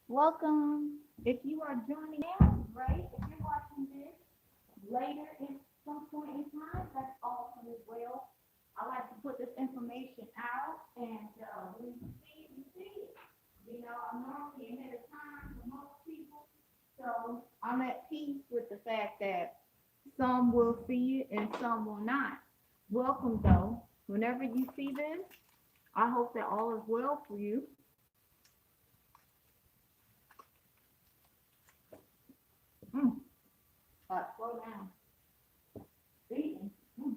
Welcome. If you are joining now, great. If you're watching this later in some point in time, that's awesome as well. I like to put this information out, and when you see it, you see it. I'm normally ahead of time for most people, so I'm at peace with the fact that some will see it and some will not. Welcome, though. Whenever you see this, I hope that all is well for you. Mm. Slow down. Eating. Mm.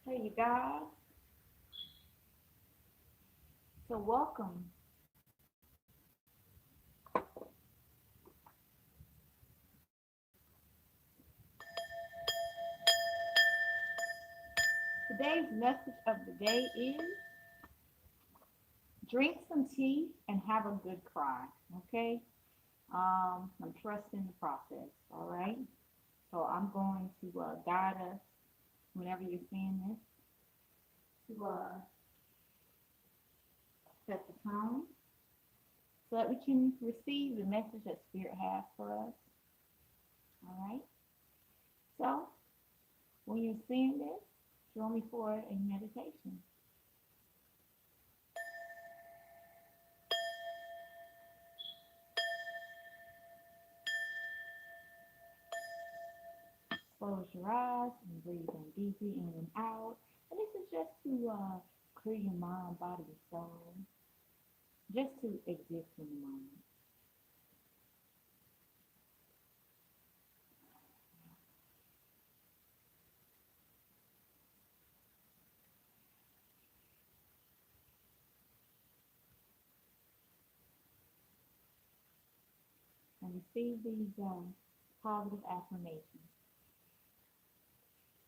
Hey, you guys. So, welcome. Today's message of the day is drink some tea and have a good cry. Okay? I'm trusting the process. All right? So, I'm going to guide us whenever you're seeing this to set the tone so that we can receive the message that Spirit has for us. All right? So, when you're seeing this, join me for a meditation. Close your eyes and breathe in deeply in and out. And this is just to clear your mind, body, and soul, just to exist in the moment. And receive these positive affirmations.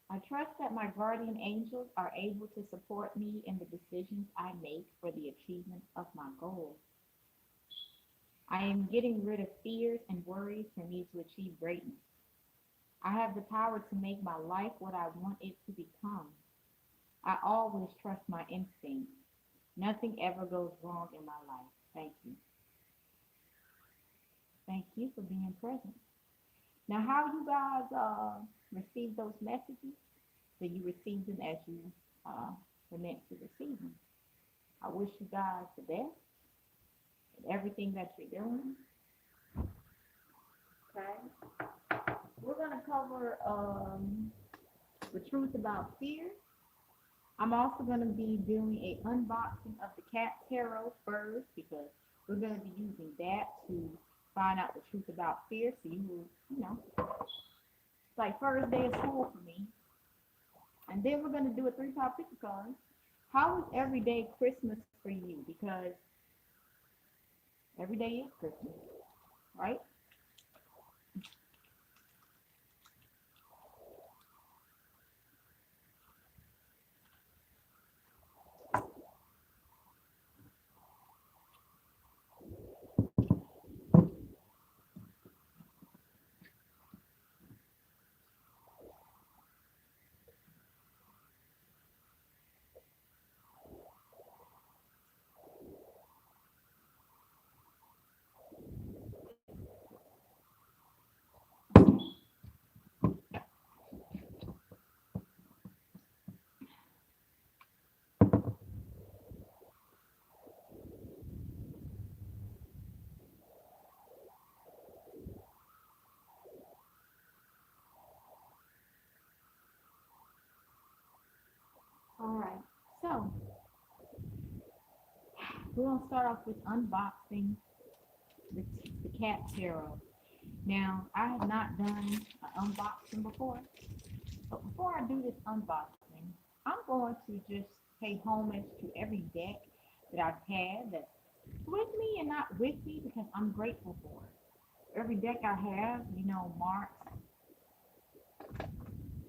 I trust that my guardian angels are able to support me in the decisions I make for the achievement of my goals. I am getting rid of fears and worries for me to achieve greatness. I have the power to make my life what I want it to become. I always trust my instincts. Nothing ever goes wrong in my life. Thank you. Thank you for being present. Now, how you guys receive those messages? Do you receive them as you uh, were meant to receive them? I wish you guys the best in everything that you're doing. Okay. We're going to cover the truth about fear. I'm also going to be doing a unboxing of the cat tarot first because we're going to be using that to find out the truth about fear. So you will, it's like first day of school for me. And then we're going to do a three-part picture card. How is everyday Christmas for you? Because every day is Christmas, right? All right. So we're gonna start off with unboxing the cat tarot. Now, I have not done an unboxing before, but before I do this unboxing, I'm going to just pay homage to every deck that I've had that's with me and not with me because I'm grateful for it. Every deck I have, marks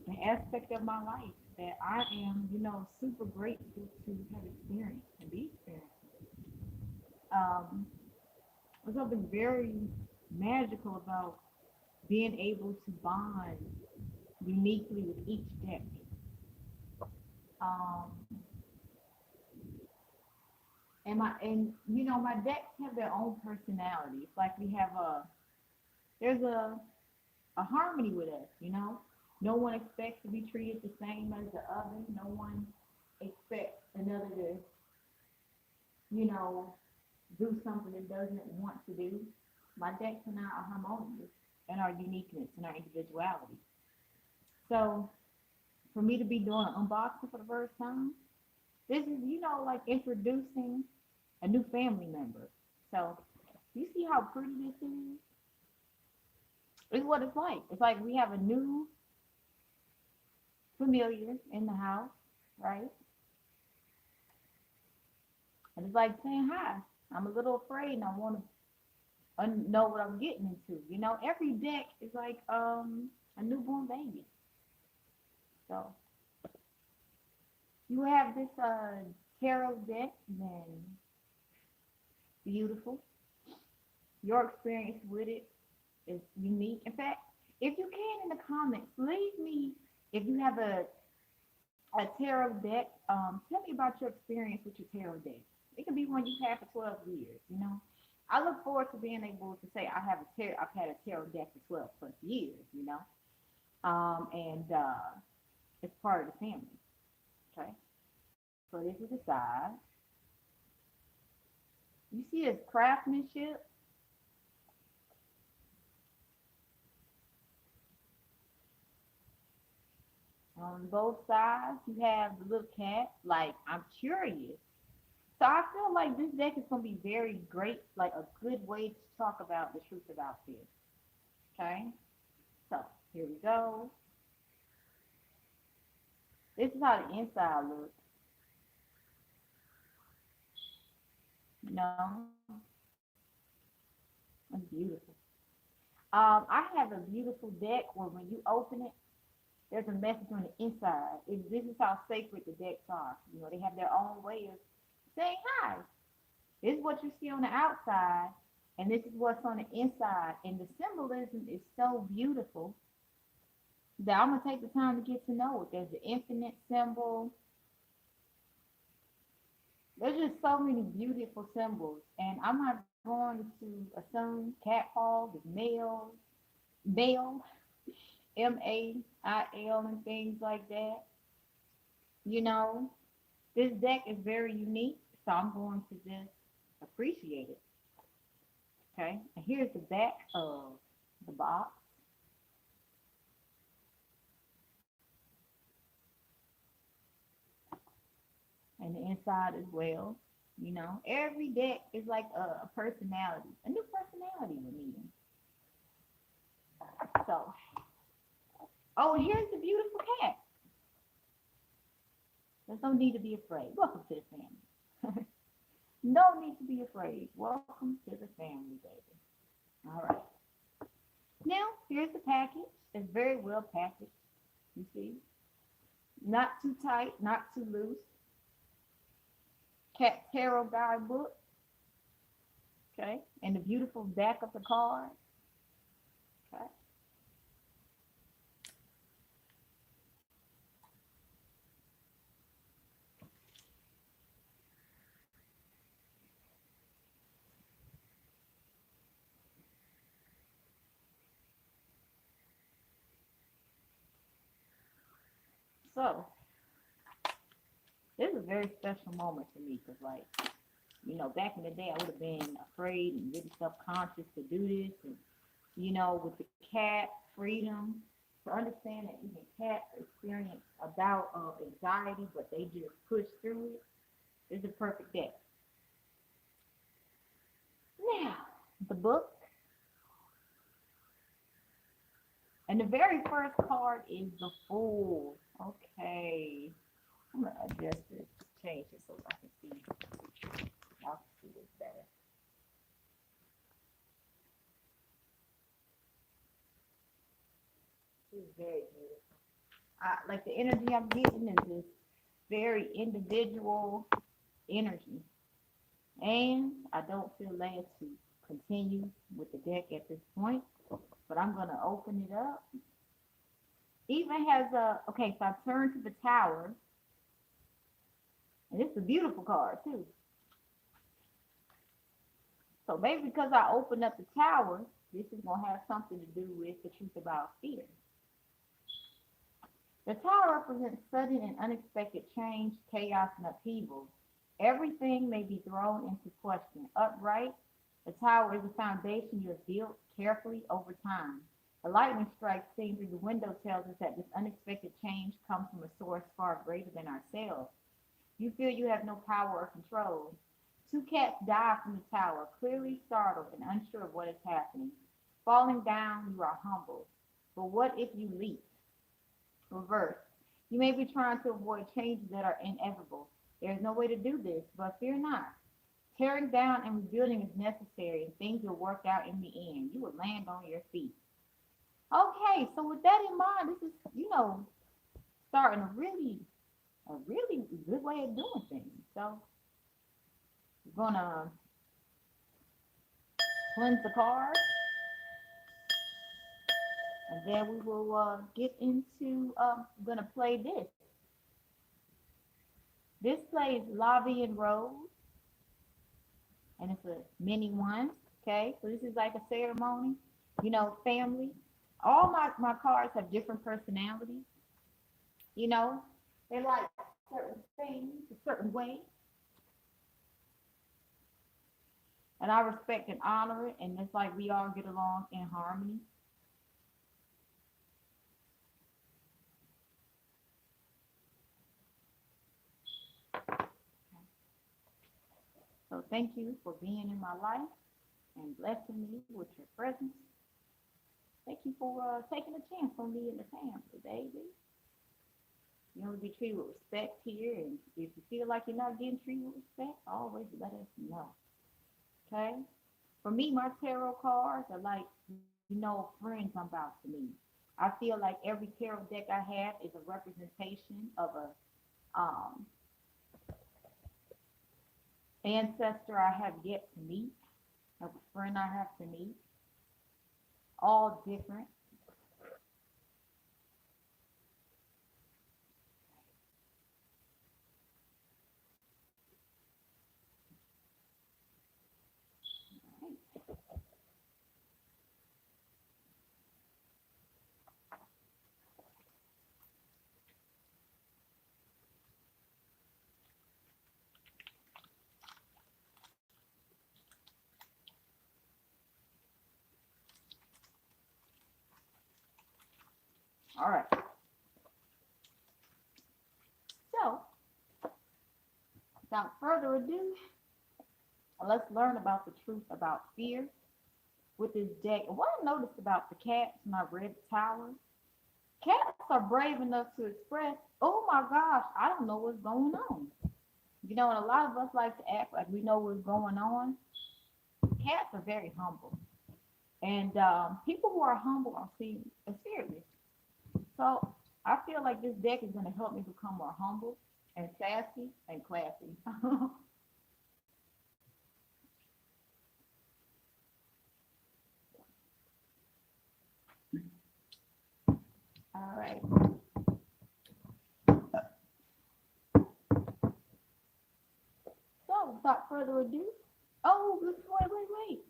an aspect of my life that I am, super grateful to have experienced and be experienced. There's something very magical about being able to bond uniquely with each deck. Um, and my decks have their own personality. It's like there's a harmony with us. No one expects to be treated the same as the other. No one expects another to, you know, do something it doesn't want to do. My decks and I are harmonious in our uniqueness and our individuality. So for me to be doing an unboxing for the first time, this is, like introducing a new family member. So you see how pretty this is? It's what it's like. It's like we have a new familiar in the house, right? And it's like saying hi. I'm a little afraid and I want to know what I'm getting into. Every deck is like a newborn baby. So you have this tarot deck, then beautiful. Your experience with it is unique. In fact, if you can in the comments, leave me if you have a tarot deck. Tell me about your experience with your tarot deck. It can be one you've had for 12 years. I look forward to being able to say I've had a tarot deck for 12 plus years. And it's part of the family. Okay. So this is the side. You see this craftsmanship. On both sides, you have the little cat. Like, I'm curious. So I feel like this deck is going to be very great, like a good way to talk about the truth about this. Okay? So, here we go. This is how the inside looks. It's beautiful. I have a beautiful deck where when you open it, there's a message on the inside. This is how sacred the decks are. They have their own way of saying hi. This is what you see on the outside, and this is what's on the inside. And the symbolism is so beautiful that I'm going to take the time to get to know it. There's the infinite symbol. There's just so many beautiful symbols. And I'm not going to assume cat paw is male, MAIL, and things like that. This deck is very unique, so I'm going to just appreciate it. Okay, and here's the back of the box. And the inside as well. Every deck is like a personality, a new personality we're meeting. So, oh, and here's the beautiful cat. There's no need to be afraid. Welcome to the family. No need to be afraid. Welcome to the family, baby. All right. Now, here's the package. It's very well packaged. You see? Not too tight, not too loose. Cat Tarot guidebook. Okay. And the beautiful back of the card. Okay. So, this is a very special moment for me because, like, back in the day, I would have been afraid and really self-conscious to do this. And, with the cat, freedom, to understand that even cats experience a bout of anxiety, but they just push through it, is a perfect day. the book. And the very first card is the Fool. Okay. I'm going to adjust it, change it so I can see. Y'all can see this better. This is very beautiful. Like the energy I'm getting is this very individual energy. And I don't feel led to continue with the deck at this point, but I'm going to open it up. Even has a, okay, so I turn to the Tower, and it's a beautiful card too. So maybe because I opened up the Tower, this is going to have something to do with the truth about fear. The Tower represents sudden and unexpected change, chaos, and upheaval. Everything may be thrown into question. Upright, the Tower is a foundation you have built carefully over time. The lightning strike seen through the window tells us that this unexpected change comes from a source far greater than ourselves. You feel you have no power or control. Two cats dive from the tower, clearly startled and unsure of what is happening. Falling down, you are humbled. But what if you leap? Reverse. You may be trying to avoid changes that are inevitable. There is no way to do this, but fear not. Tearing down and rebuilding is necessary, and things will work out in the end. You will land on your feet. Okay, so with that in mind, this is, starting a really good way of doing things. So we're gonna cleanse the cards, and then we will get into. We're gonna play this. This plays Lobby and Rose, and it's a mini one. Okay, so this is like a ceremony, family. All my cards have different personalities. You know, they like certain things a certain way, and I respect and honor it, and it's like we all get along in harmony. So thank you for being in my life and blessing me with your presence. Thank you for taking a chance on me and the family, baby. You know, be treated with respect here, and if you feel like you're not getting treated with respect, always let us know. Okay? For me, my tarot cards are like, friends I'm about to meet. I feel like every tarot deck I have is a representation of a ancestor I have yet to meet, of a friend I have to meet, all different. All right. So, without further ado, let's learn about the truth about fear with this deck. And what I noticed about the cats when I read the Tower, cats are brave enough to express, oh my gosh, I don't know what's going on. And a lot of us like to act like we know what's going on. Cats are very humble. And people who are humble are seen as fearless. So I feel like this deck is going to help me become more humble and sassy and classy. All right. So without further ado, oh, wait.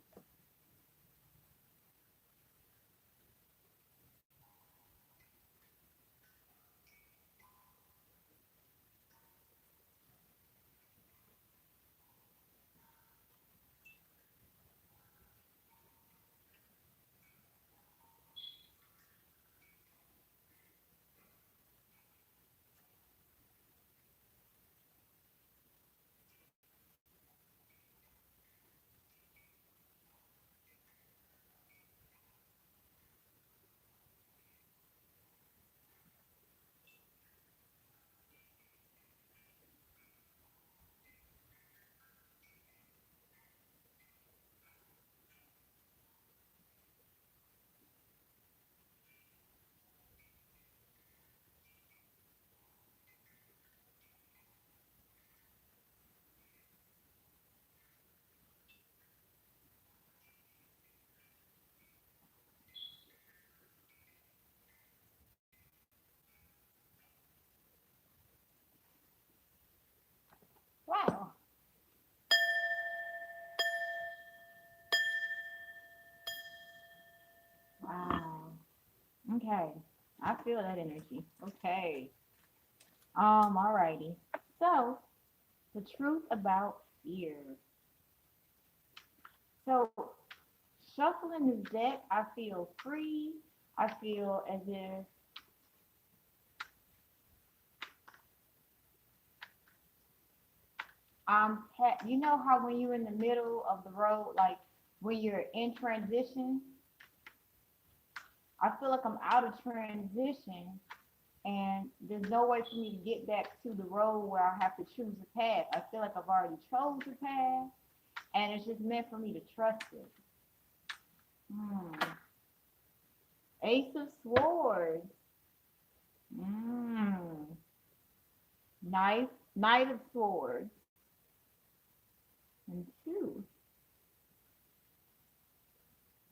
Okay. I feel that energy. Okay. Alrighty. So, the truth about fear. So, shuffling this deck, I feel free. I feel as if you know how when you're in the middle of the road, like when you're in transition, I feel like I'm out of transition and there's no way for me to get back to the road where I have to choose a path. I feel like I've already chose a path and it's just meant for me to trust it. Hmm. Ace of Swords. Hmm. Knight of Swords. And two.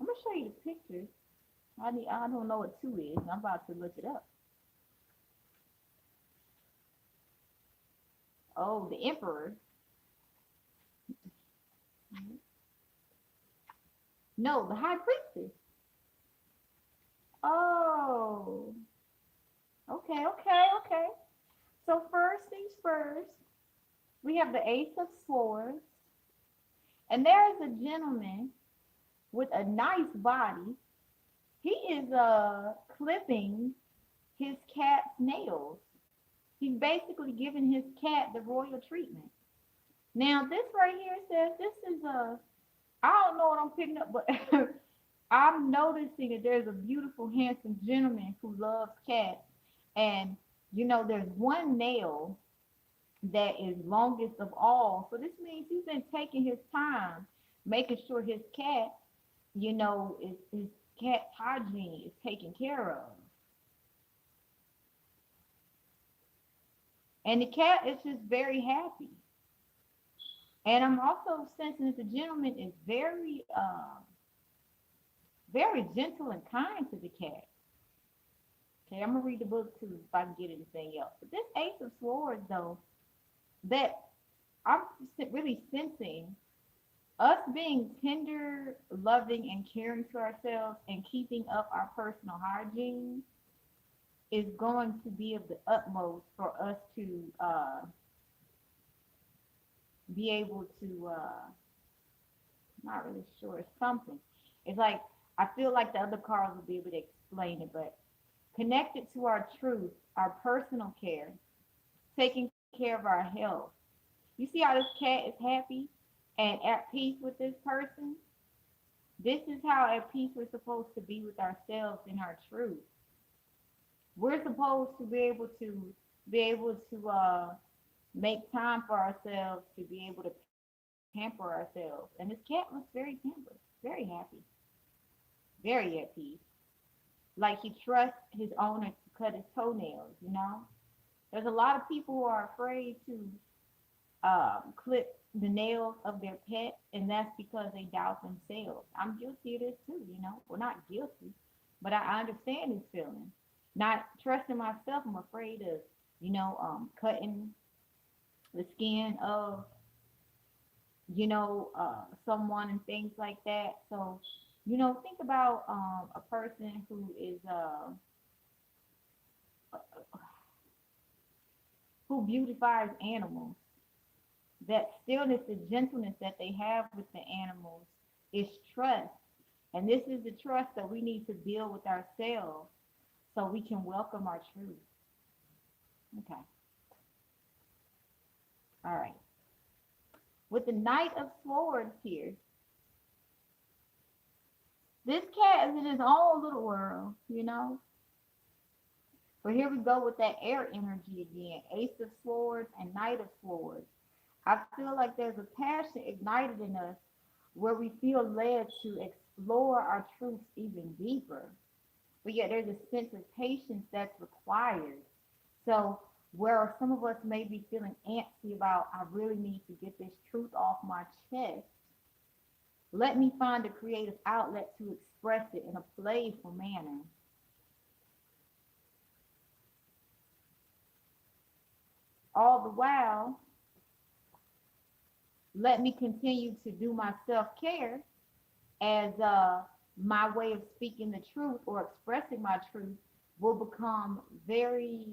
I'm gonna show you the pictures. I don't know what two is. I'm about to look it up. Oh, the Emperor. No, the High Priestess. Oh, okay. So first things first, we have the Ace of Swords, and there is a gentleman with a nice body. He is clipping his cat's nails. He's basically giving his cat the royal treatment. Now this right here says this is a I don't know what I'm picking up, but I'm noticing that there's a beautiful, handsome gentleman who loves cats, and there's one nail that is longest of all. So this means he's been taking his time, making sure his cat, is his cat's hygiene is taken care of. And the cat is just very happy. And I'm also sensing that the gentleman is very gentle and kind to the cat. Okay, I'm gonna read the book too if I can get anything else. But this Ace of Swords, though, that I'm really sensing us being tender, loving, and caring to ourselves and keeping up our personal hygiene is going to be of the utmost for us to be able to. Not really sure. It's something. It's like I feel like the other cards will be able to explain it, but connected to our truth, our personal care, taking care of our health. You see how this cat is happy and at peace with this person? This is how at peace we're supposed to be with ourselves and our truth. We're supposed to be able to make time for ourselves to be able to pamper ourselves. And this cat looks very pampered, very happy, very at peace. Like he trusts his owner to cut his toenails. There's a lot of people who are afraid to clip the nails of their pet, and that's because they doubt themselves. I'm guilty of this too. Well, not guilty, but I understand this feeling. Not trusting myself, I'm afraid of, cutting the skin of, someone and things like that. So, think about a person who beautifies animals. That stillness, the gentleness that they have with the animals is trust. And this is the trust that we need to build with ourselves so we can welcome our truth. Okay. All right. With the Knight of Swords here, this cat is in his own little world. But here we go with that air energy again. Ace of Swords and Knight of Swords. I feel like there's a passion ignited in us where we feel led to explore our truths even deeper. But yet there's a sense of patience that's required. So where some of us may be feeling antsy about, I really need to get this truth off my chest, let me find a creative outlet to express it in a playful manner. All the while, let me continue to do my self-care as my way of speaking the truth or expressing my truth will become very,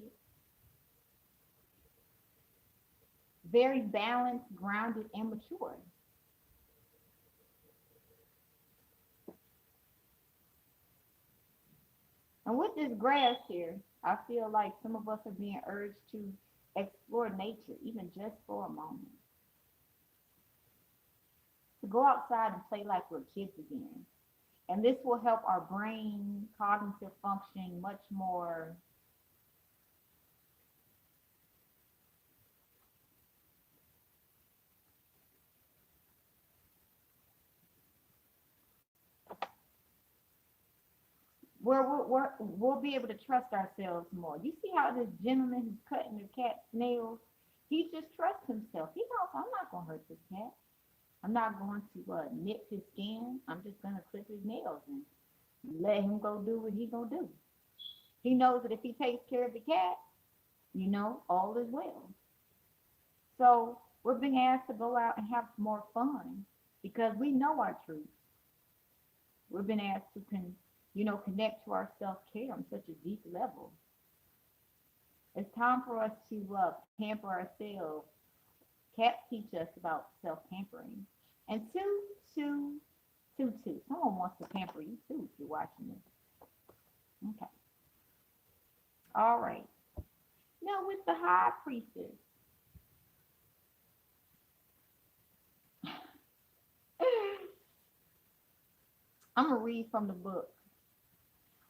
very balanced, grounded, and mature. And with this grass here, I feel like some of us are being urged to explore nature, even just for a moment. To go outside and play like we're kids again. And this will help our brain cognitive functioning much more. Where we'll be able to trust ourselves more. You see how this gentleman who's cutting the cat's nails, he just trusts himself. He knows I'm not going to hurt this cat. I'm not going to nip his skin. I'm just going to clip his nails and let him go do what he going to do. He knows that if he takes care of the cat, all is well. So we're being asked to go out and have more fun because we know our truth. We've been asked to connect to our self-care on such a deep level. It's time for us to pamper ourselves. Cats teach us about self-pampering. And two. Someone wants to pamper you too if you're watching this. Okay. All right. Now with the high priestess. I'm going to read from the book.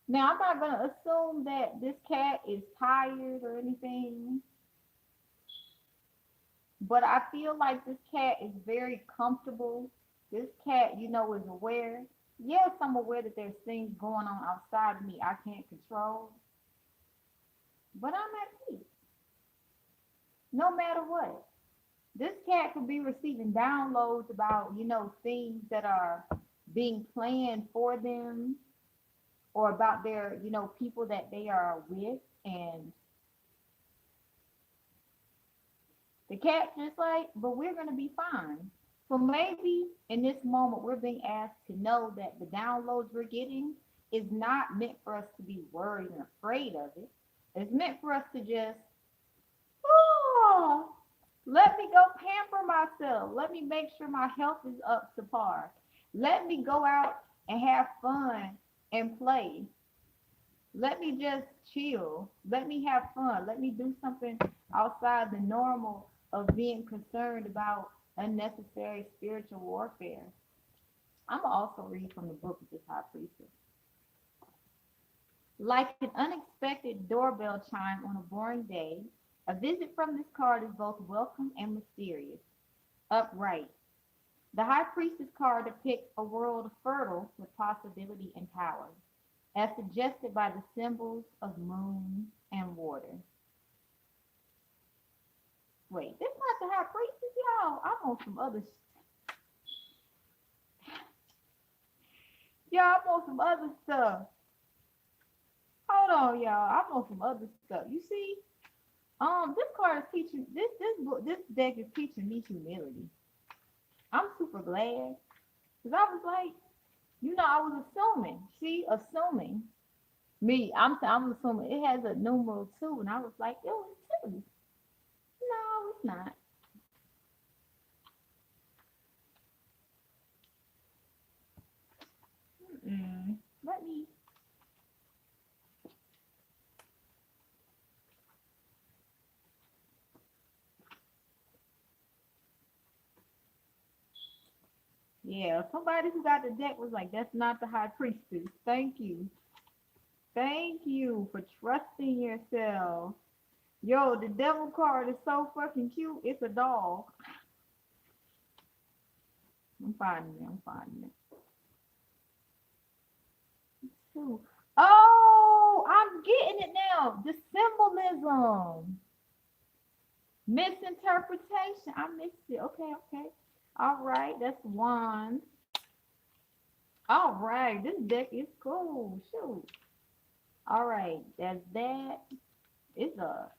Now, I'm not going to assume that this cat is tired or anything, but I feel like this cat is very comfortable. This cat, is aware. Yes, I'm aware that there's things going on outside of me I can't control, but I'm at peace no matter what. This cat could be receiving downloads about, things that are being planned for them or about their, people that they are with. And the cat's just like, but we're going to be fine. So maybe in this moment, we're being asked to know that the downloads we're getting is not meant for us to be worried and afraid of it. It's meant for us to just, oh, let me go pamper myself. Let me make sure my health is up to par. Let me go out and have fun and play. Let me just chill. Let me have fun. Let me do something outside the normal of being concerned about unnecessary spiritual warfare. I'm going to also read from the book of this high priestess. Like an unexpected doorbell chime on a boring day, a visit from this card is both welcome and mysterious. Upright. The high priestess card depicts a world fertile with possibility and power, as suggested by the symbols of moon and water. Wait, this not the high priestess, y'all. I'm on some other y'all, I'm on some other stuff. Hold on, y'all. I'm on some other stuff. You see? This card is teaching this deck is teaching me humility. I'm super glad. Because I was like, I was assuming. See, assuming. Me, I'm assuming it has a numeral 2, and I was like, yo, it's 2. No, it's not. Let me. Yeah, somebody who got the deck was like, that's not the high priestess. Thank you. Thank you for trusting yourself. Yo, the devil card is so fucking cute. It's a dog. I'm finding it. Oh, I'm getting it now. The symbolism. Misinterpretation. I missed it. Okay. All right, that's one. All right, this deck is cool. Shoot. All right, that's that. It's a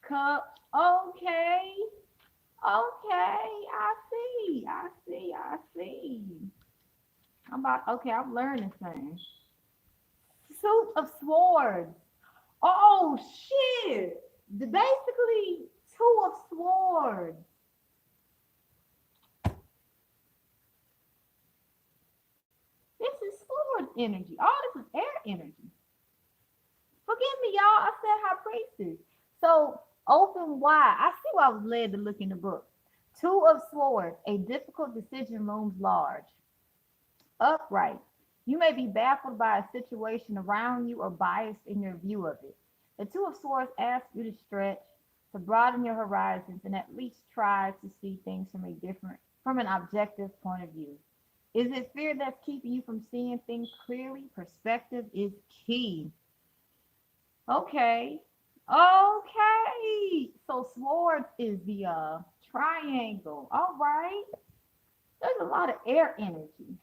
cup. Okay. I see. I'm learning things. Suit of Swords. Oh shit! Basically, Two of Swords. This is sword energy. All this is air energy. Forgive me, y'all. I said high priestess. So open wide. I see why I was led to look in the book. Two of Swords. A difficult decision looms large. Upright. You may be baffled by a situation around you or biased in your view of it. The Two of Swords asks you to stretch, to broaden your horizons, and at least try to see things from an objective point of view. Is it fear that's keeping you from seeing things clearly? Perspective is key. Okay. Okay. So swords is the triangle. All right. There's a lot of air energy.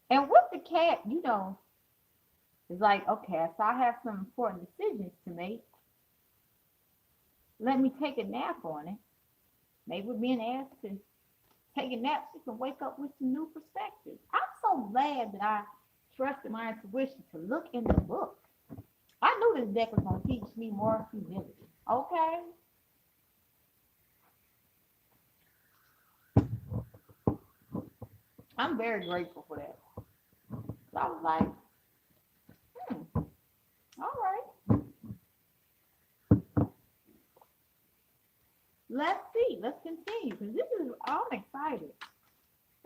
And with the cat, it's like, okay, so I have some important decisions to make. Let me take a nap on it. Maybe we're being asked to take a nap so you can wake up with some new perspectives. I'm so glad that I trusted my intuition to look in the book. I knew this deck was going to teach me more humility. Okay? I'm very grateful for that. So I was like, all right. Let's see. Let's continue because I'm excited.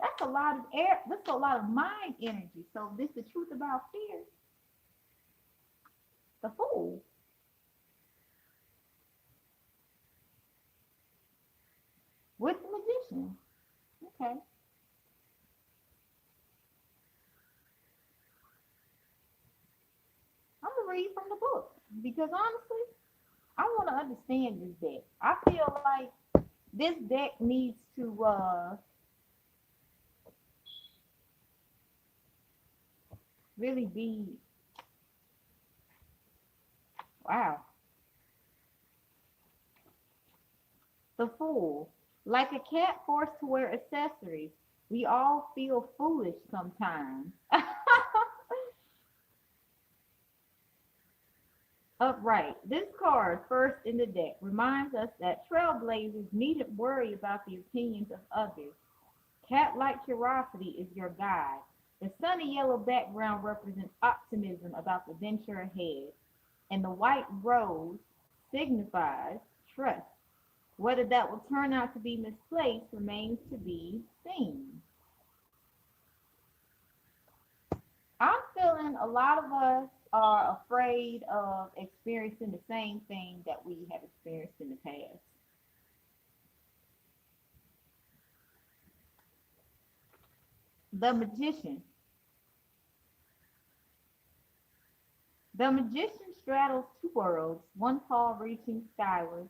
That's a lot of air. That's a lot of mind energy. So this is the truth about fear. The Fool. With the Magician. Okay. I'm gonna read from the book because honestly, I want to understand this deck. I feel like this deck needs to really be wow. The Fool. Like a cat forced to wear accessories, we all feel foolish sometimes. Upright. This card, first in the deck, reminds us that trailblazers needn't worry about the opinions of others. Cat-like curiosity is your guide. The sunny yellow background represents optimism about the venture ahead, and the white rose signifies trust. Whether that will turn out to be misplaced remains to be seen. I'm feeling a lot of us are afraid of experiencing the same thing that we have experienced in the past. The Magician. The Magician straddles two worlds, one paw reaching skyward.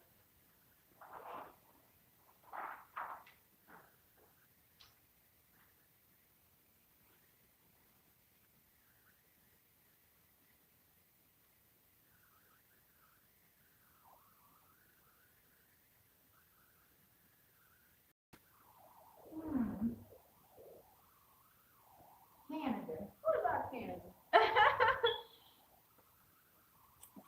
Hmm, Canada. What about Canada?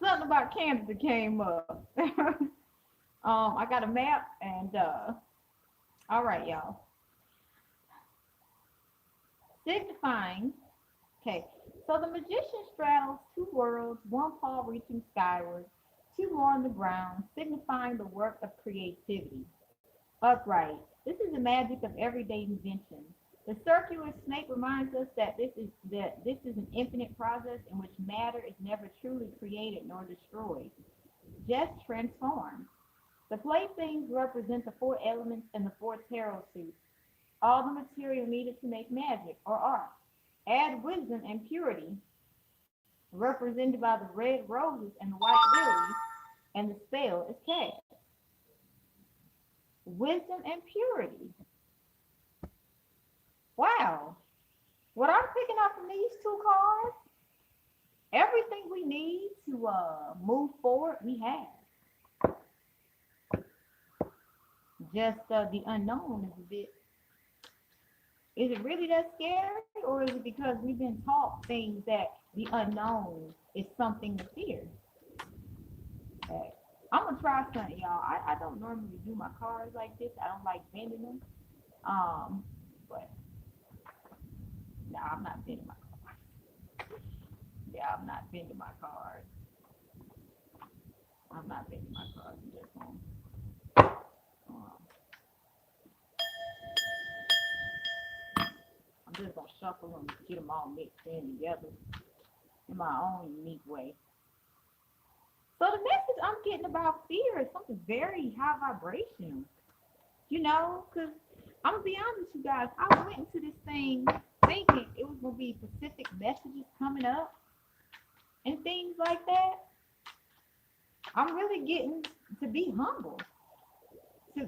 Something about Canada came up. I got a map and all right, y'all. Signifying, okay, so the magician straddles two worlds, one paw reaching skyward, two more on the ground, signifying the work of creativity. Upright. This is the magic of everyday invention. The circular snake reminds us that this is an infinite process in which matter is never truly created nor destroyed, just transformed. The playthings represent the four elements and the four tarot suits, all the material needed to make magic or art. Add wisdom and purity, represented by the red roses and the white lilies, and the spell is cast. Wisdom and purity. Wow. What I'm picking up from these two cards, everything we need to move forward, we have. just the unknown is a bit. Is it really that scary, or is it because we've been taught things that the unknown is something to fear? Okay. I'm gonna try something, y'all. I don't normally do my cards like this. I don't like bending them. But no, I'm not bending my cards. Yeah, I'm not bending my cards. I'm not bending my cards. Um, I'm just gonna shuffle them, get them all mixed in together in my own unique way. So the message I'm getting about fear is something very high vibrational. Because I'm gonna be honest, you guys. I went into this thing thinking it was gonna be specific messages coming up and things like that. I'm really getting to be humble, to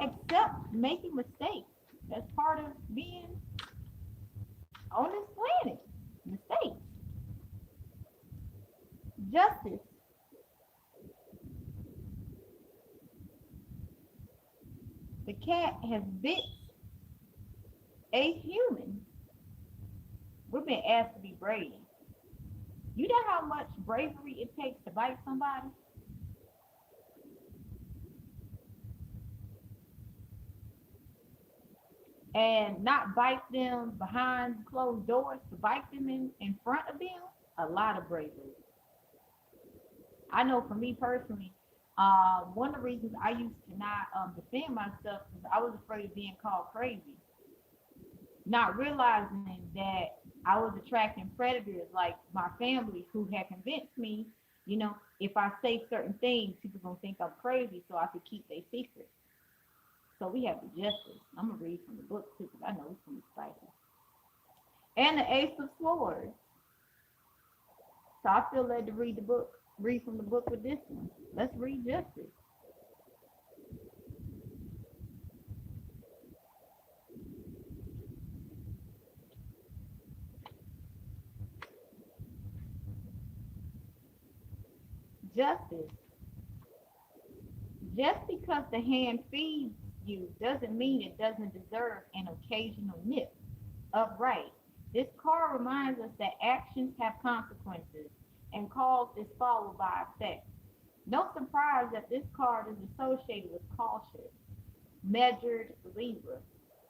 accept making mistakes. That's part of being on this planet. Mistakes, justice. The cat has bit a human. We've been asked to be brave. You know how much bravery it takes to bite somebody? And not bite them behind closed doors, to bite them in front of them? A lot of bravery. I know for me personally, one of the reasons I used to not defend myself is I was afraid of being called crazy, not realizing that I was attracting predators like my family who had convinced me, if I say certain things, people gonna think I'm crazy, so I could keep their secrets. So we have the justice. I'm gonna read from the book too, because I know it's gonna be spicy. And the Ace of Swords. So I feel led to read from the book with this one. Let's read justice. Justice. Just because the hand feeds you doesn't mean it doesn't deserve an occasional nip. Upright. This card reminds us that actions have consequences and cause is followed by effect. No surprise that this card is associated with cautious, measured Libra.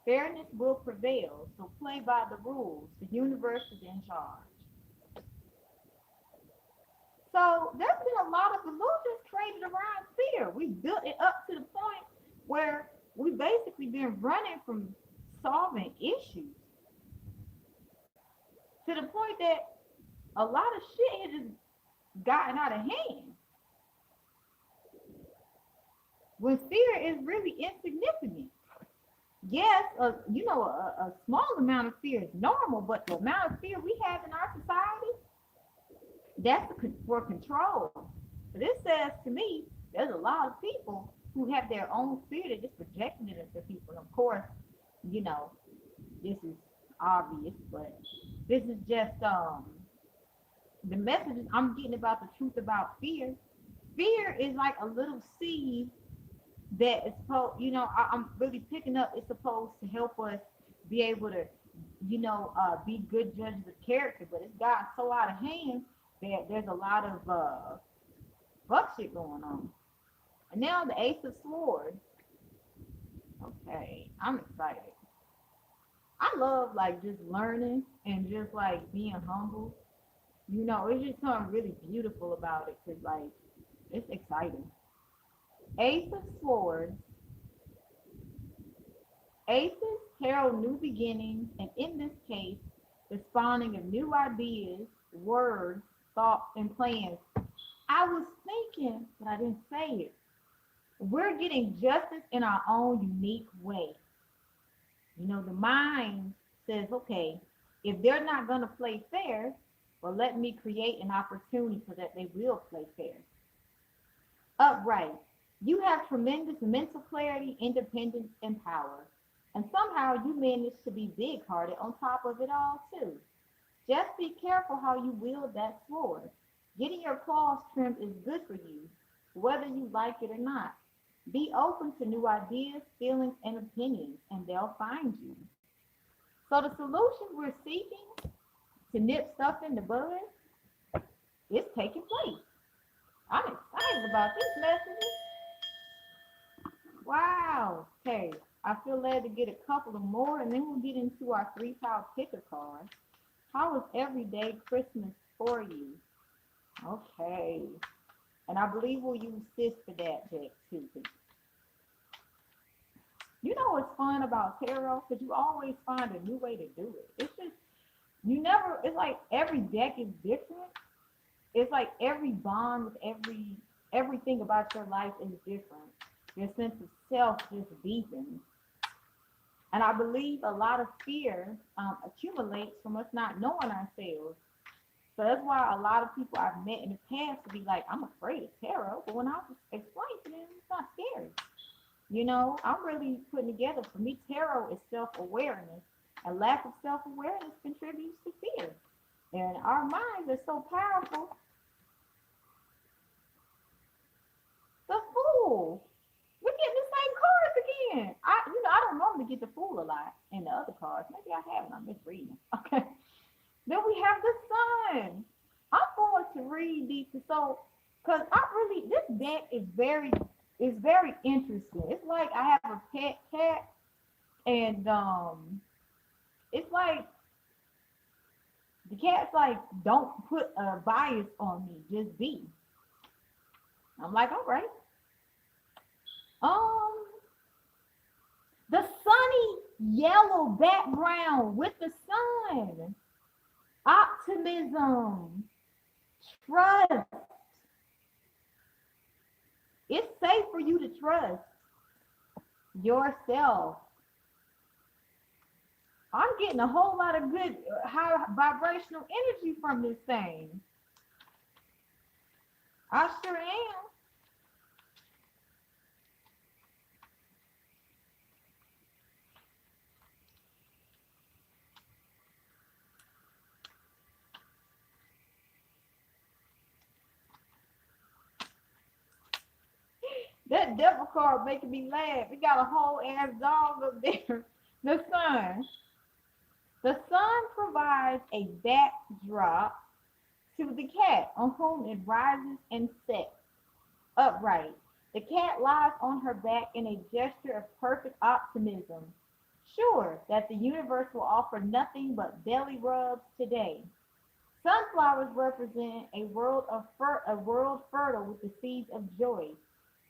Fairness will prevail, so play by the rules. The universe is in charge. So there's been a lot of illusions created around fear. We built it up to the point where we've basically been running from solving issues to the point that a lot of shit has just gotten out of hand. When fear is really insignificant. Yes, a small amount of fear is normal, but the amount of fear we have in our society, that's for control. So this says to me, there's a lot of people who have their own fear that just projecting it into people. And of course, you know, this is obvious, but this is just the messages I'm getting about the truth about fear. Fear is like a little seed that is supposed, I'm really picking up. It's supposed to help us be able to, be good judges of character. But it's gotten so out of hand that there's a lot of fuck shit going on. And now the Ace of Swords. Okay, I'm excited. I love like just learning and just like being humble. It's just something really beautiful about it because like it's exciting. Ace of Swords. Aces herald new beginnings, and in this case, the spawning of new ideas, words, thoughts, and plans. I was thinking, but I didn't say it. We're getting justice in our own unique way. The mind says, okay, if they're not going to play fair, well, let me create an opportunity so that they will play fair. Upright. You have tremendous mental clarity, independence, and power. And somehow you manage to be big hearted on top of it all, too. Just be careful how you wield that sword. Getting your claws trimmed is good for you, whether you like it or not. Be open to new ideas, feelings, and opinions, and they'll find you. So the solution we're seeking to nip stuff in the bud is taking place. I'm excited about this message. Wow. Okay. I feel led to get a couple of more, and then we'll get into our 3-power picker card. How is everyday Christmas for you? Okay. And I believe we'll use sis for that deck too. You know what's fun about tarot? Because you always find a new way to do it. It's just, you never, it's like every deck is different. It's like every bond with everything about your life is different. Your sense of self just deepens. And I believe a lot of fear accumulates from us not knowing ourselves. So that's why a lot of people I've met in the past to be like, I'm afraid of tarot. But when I explain to them, it's not scary. You know, I'm really putting together, for me, tarot is self-awareness. A lack of self-awareness contributes to fear. And our minds are so powerful. The Fool. We're getting the same cards again. I don't normally get the Fool a lot in the other cards. Maybe I haven't. I'm misreading them. Okay. Then we have the Sun. I'm going to read these, so, because this deck is very interesting. It's like I have a pet cat, and it's like the cat's like, don't put a bias on me, just be. I'm like, all right. The sunny yellow background with the sun, optimism, trust. It's safe for you to trust yourself. I'm getting a whole lot of good high vibrational energy from this thing. I sure am. That devil card making me laugh. We got a whole ass dog up there. The sun. The sun provides a backdrop to the cat on whom it rises and sets upright. The cat lies on her back in a gesture of perfect optimism, sure that the universe will offer nothing but belly rubs today. Sunflowers represent a world fertile with the seeds of joy.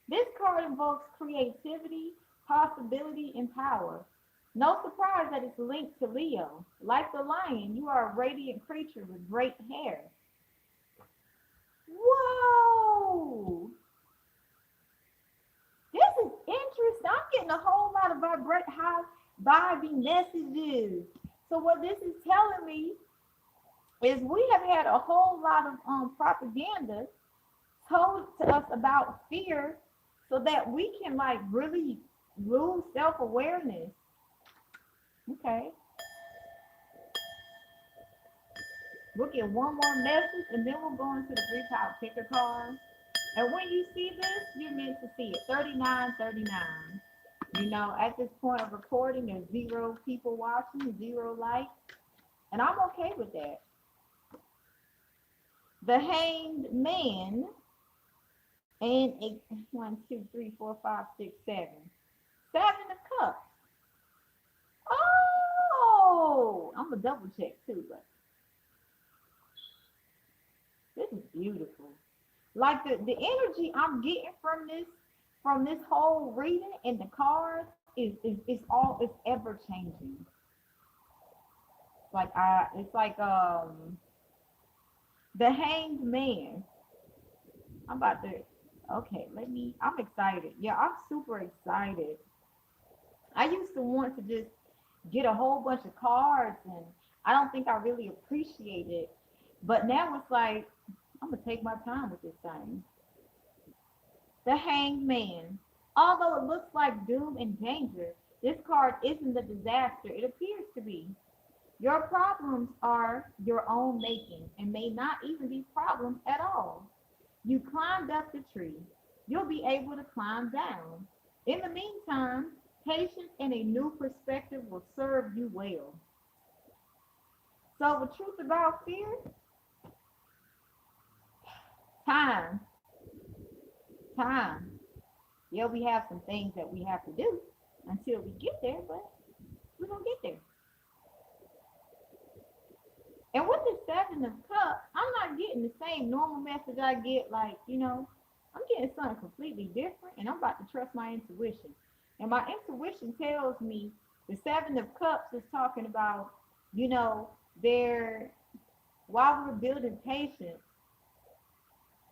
This card invokes creativity, possibility, and power. No surprise that it's linked to Leo. Like the lion, you are a radiant creature with great hair. Whoa! This is interesting. I'm getting a whole lot of high vibing messages. So what this is telling me is we have had a whole lot of propaganda told to us about fear, so that we can like really lose self-awareness. Okay. We'll get one more message, and then we'll go into the 3-power picker card. And when you see this, you're meant to see it. 3939. You know, at this point of recording, there's 0 people watching, 0 likes. And I'm okay with that. The Hanged Man. And 1, 2, 3, 4, 5, 6, 7. 7 of Cups. Oh, I'm gonna double check too, but this is beautiful. Like the energy I'm getting from this whole reading and the cards is ever changing. It's like the Hanged Man. I'm about to. Okay, I'm excited. Yeah, I'm super excited. I used to want to just get a whole bunch of cards, and I don't think I really appreciate it. But now it's like, I'm going to take my time with this thing. The Hanged Man. Although it looks like doom and danger, this card isn't the disaster it appears to be. Your problems are your own making and may not even be problems at all. You climbed up the tree. you'll be able to climb down. In the meantime, patience and a new perspective will serve you well. So the truth about fear, time, time. Yeah, we have some things that we have to do until we get there, but we're gonna get there. And with the Seven of Cups, I'm not getting the same normal message I get, like, I'm getting something completely different, and I'm about to trust my intuition. And my intuition tells me the Seven of Cups is talking about, there, while we're building patience,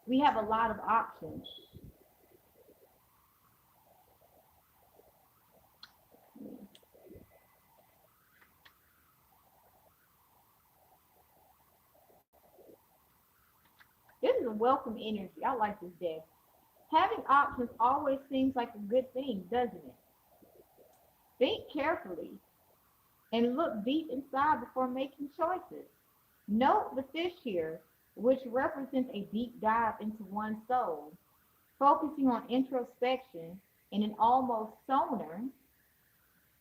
we have a lot of options. This is a welcome energy. I like this deck. Having options always seems like a good thing, doesn't it? Think carefully and look deep inside before making choices. Note the fish here, which represents a deep dive into one's soul, focusing on introspection and an almost sonar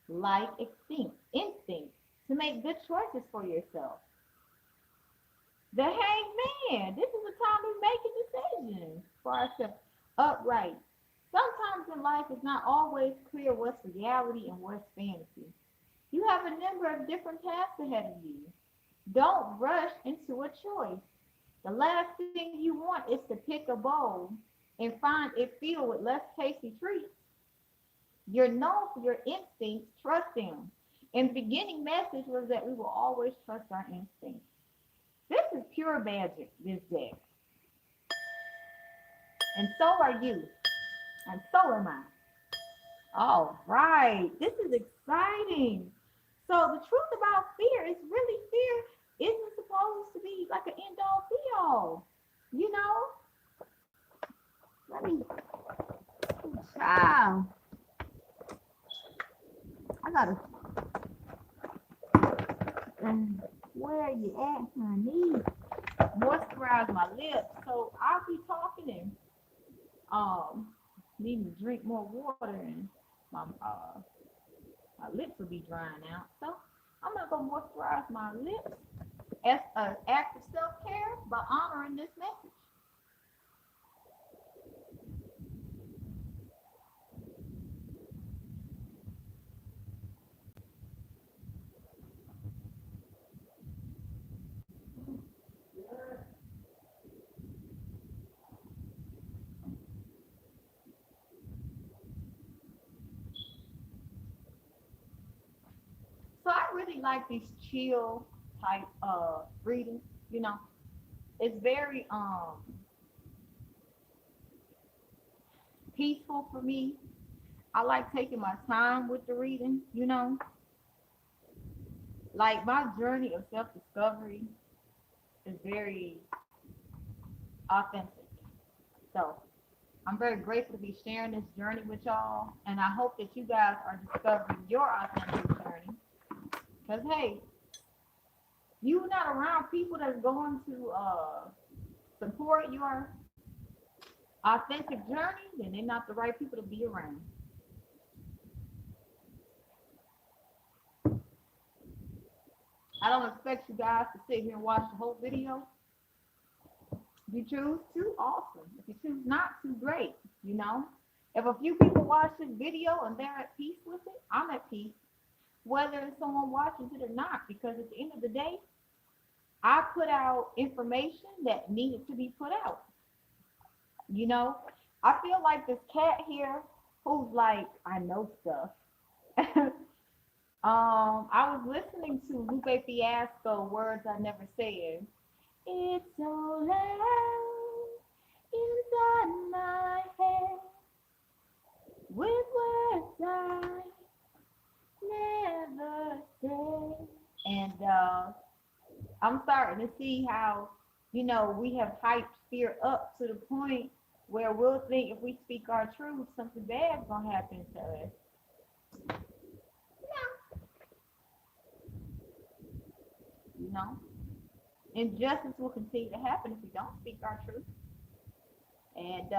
like instinct to make good choices for yourself. The hangman, this is the time we make a decision for ourselves upright. Sometimes in life it's not always clear what's reality and what's fantasy. You have a number of different paths ahead of you. Don't rush into a choice. The last thing you want is to pick a bowl and find it filled with less tasty treats. You're known for your instincts, trust them. And the beginning message was that we will always trust our instincts. This is pure magic, this deck. And so are you. And so am I. All right. This is exciting. So the truth about fear is really fear isn't supposed to be like an end all be all. You know? Let me child. I gotta where you at, honey? Moisturize my lips. So I'll be talking and need to drink more water and my lips will be drying out. So I'm gonna go moisturize my lips as an act of self-care by honoring this message. So I really like these chill type readings, you know. It's very peaceful for me. I like taking my time with the reading, you know. Like my journey of self-discovery is very authentic. So I'm very grateful to be sharing this journey with y'all, and I hope that you guys are discovering your authentic journey. Because hey, you're not around people that's going to support your authentic journey, then they're not the right people to be around. I don't expect you guys to sit here and watch the whole video. If you choose to, awesome. If you choose not to, great. You know, if a few people watch this video and they're at peace with it, I'm at peace, whether someone watches it or not. Because at the end of the day, I put out information that needed to be put out. You know, I feel like this cat here who's like, I know stuff. I was listening to Lupe Fiasco, Words I Never Said. It's so loud inside my head with words I never said. And I'm starting to see how, you know, we have hyped fear up to the point where we'll think if we speak our truth, something bad's gonna happen to us. You know, injustice will continue to happen if we don't speak our truth. And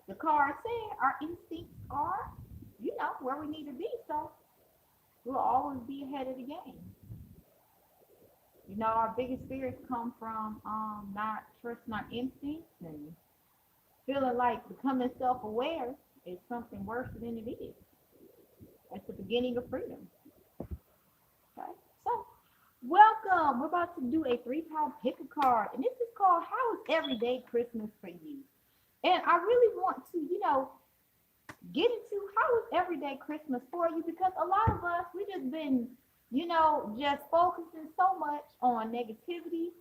the card said, our instincts are, where we need to be. So we'll always be ahead of the game. Our biggest fears come from not trusting our instincts and feeling like becoming self-aware is something worse than it is. That's the beginning of freedom. Okay, so welcome. We're about to do a 3-pound pick a card, and this is called "How is Everyday Christmas for You?" And I really want to, get into how is everyday Christmas for you, because a lot of us, we just been, just focusing so much on negativity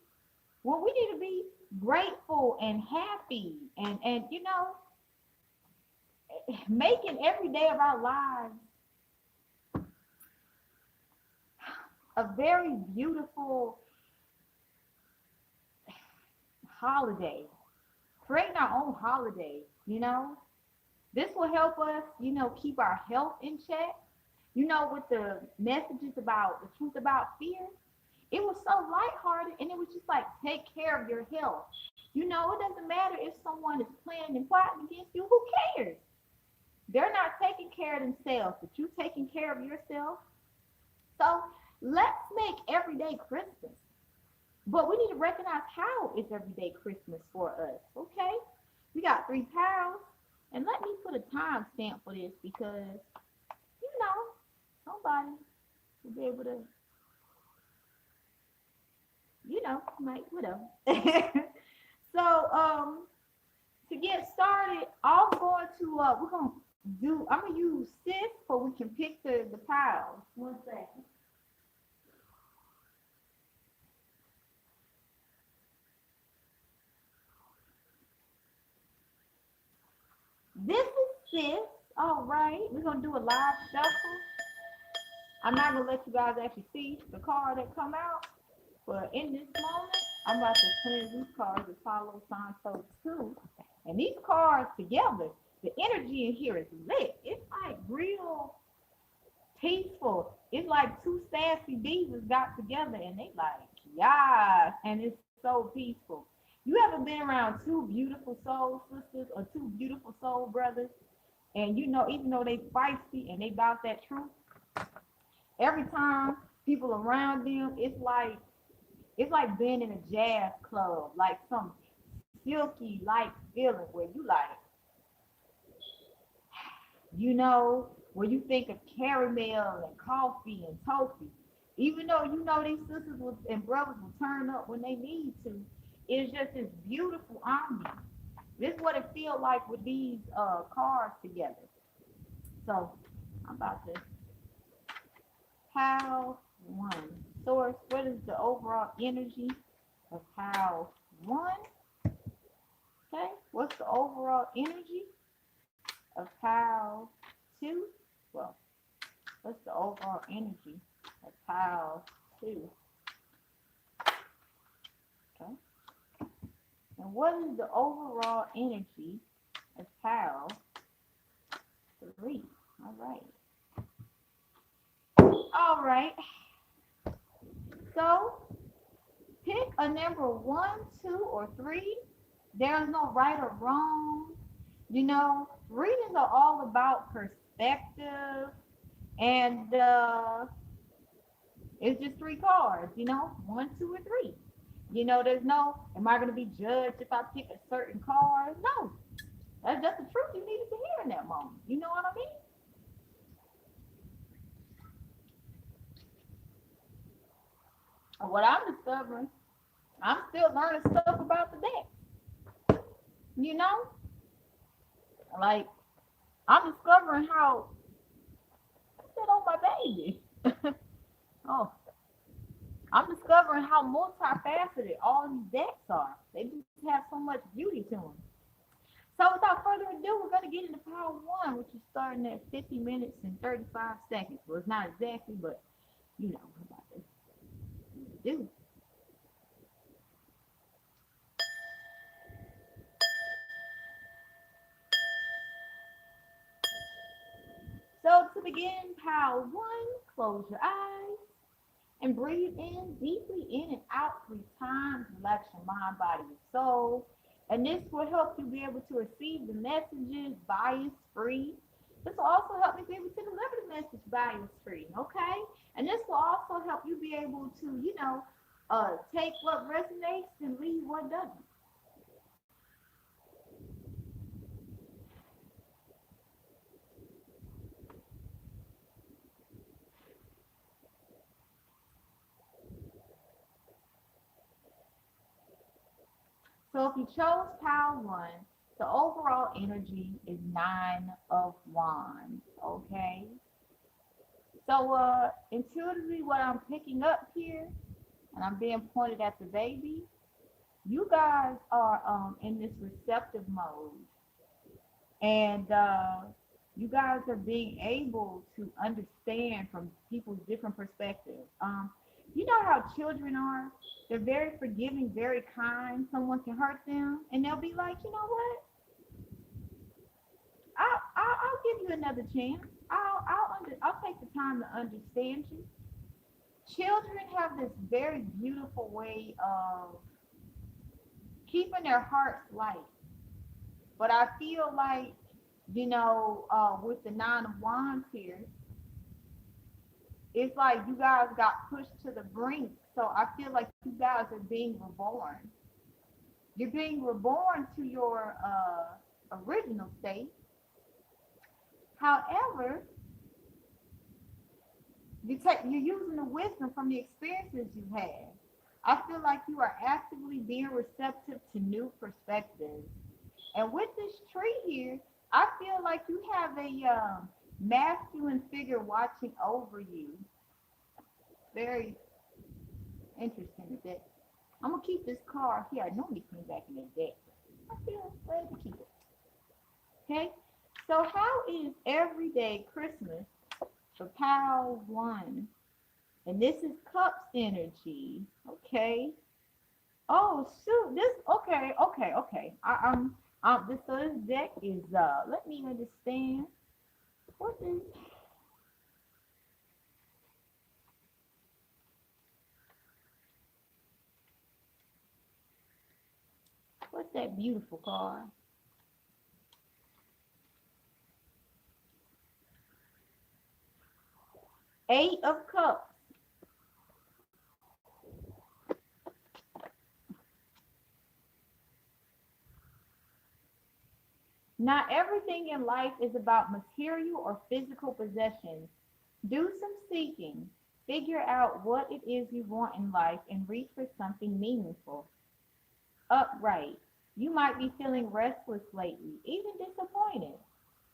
when we need to be grateful and happy and making every day of our lives a very beautiful holiday. Creating our own holiday, This will help us, keep our health in check. With the messages about the truth about fear, it was so lighthearted, and it was just like, take care of your health. It doesn't matter if someone is planning and plotting against you. Who cares? They're not taking care of themselves, but you taking care of yourself. So let's make everyday Christmas. But we need to recognize how is everyday Christmas for us, okay? We got 3 pounds, and let me put a time stamp for this because, somebody will be able to, like, whatever. So, to get started, I'm going to use sis so we can pick the piles. 1 second. This is sis. All right, we're gonna do a live shuffle. I'm not gonna let you guys actually see the card that come out, but in this moment, I'm about to cleanse these cards that follow sign code 2. And these cards together, the energy in here is lit. It's like real peaceful. It's like 2 sassy divas got together and they like, yes, and it's so peaceful. You ever been around 2 beautiful soul sisters or 2 beautiful soul brothers? And even though they feisty and they about that truth, every time people around them, it's like being in a jazz club, like some silky light feeling where you like, when you think of caramel and coffee and toffee, even though these sisters and brothers will turn up when they need to, it's just this beautiful ambiance. This is what it feels like with these cards together. So I'm about to pile 1. Source, what is the overall energy of pile 1? Okay, what's the overall energy of pile 2? Well, what's the overall energy of pile 2? Okay. And what is the overall energy of pile 3? All right. So pick a number 1, 2, or 3. There's no right or wrong. Readings are all about perspective, and it's just 3 cards. 1, 2, or 3. There's no, am I going to be judged if I pick a certain card? No, that's just the truth you needed to hear in that moment. You know what I mean? And what I'm discovering, I'm still learning stuff about the deck. Like, I'm discovering how, I said, oh, my baby. Oh, I'm discovering how multifaceted all these decks are. They just have so much beauty to them. So without further ado, we're going to get into pile 1, which is starting at 50 minutes and 35 seconds. Well, it's not exactly, but we're about to do. So to begin pile 1, close your eyes and breathe in deeply in and out 3 times. Relax your mind, body, and soul. And this will help you be able to receive the messages bias-free. This will also help you be able to deliver the message bias-free, okay? And this will also help you be able to, take what resonates and leave what doesn't. So if you chose pile one, the overall energy is nine of wands, okay? So intuitively what I'm picking up here, and I'm being pointed at the baby, you guys are in this receptive mode, and you guys are being able to understand from people's different perspectives. You know how children are? They're very forgiving, very kind. Someone can hurt them, and they'll be like, you know what? I'll give you another chance. I'll take the time to understand you. Children have this very beautiful way of keeping their hearts light. But I feel like, with the nine of wands here, it's like you guys got pushed to the brink. So I feel like you guys are being reborn. You're being reborn to your original state. However, you're using the wisdom from the experiences you had. I feel like you are actively being receptive to new perspectives. And with this tree here, I feel like you have a masculine figure watching over you. Very interesting today. I'm gonna keep this card here. I normally put it back in the deck. I feel ready to keep it. Okay. So how is everyday Christmas for pile one? And this is cups energy. Okay. Oh shoot. This okay. This so this deck is let me understand. What is what's that beautiful card? Eight of Cups. Not everything in life is about material or physical possessions. Do some seeking. Figure out what it is you want in life and reach for something meaningful. Upright. You might be feeling restless lately, even disappointed,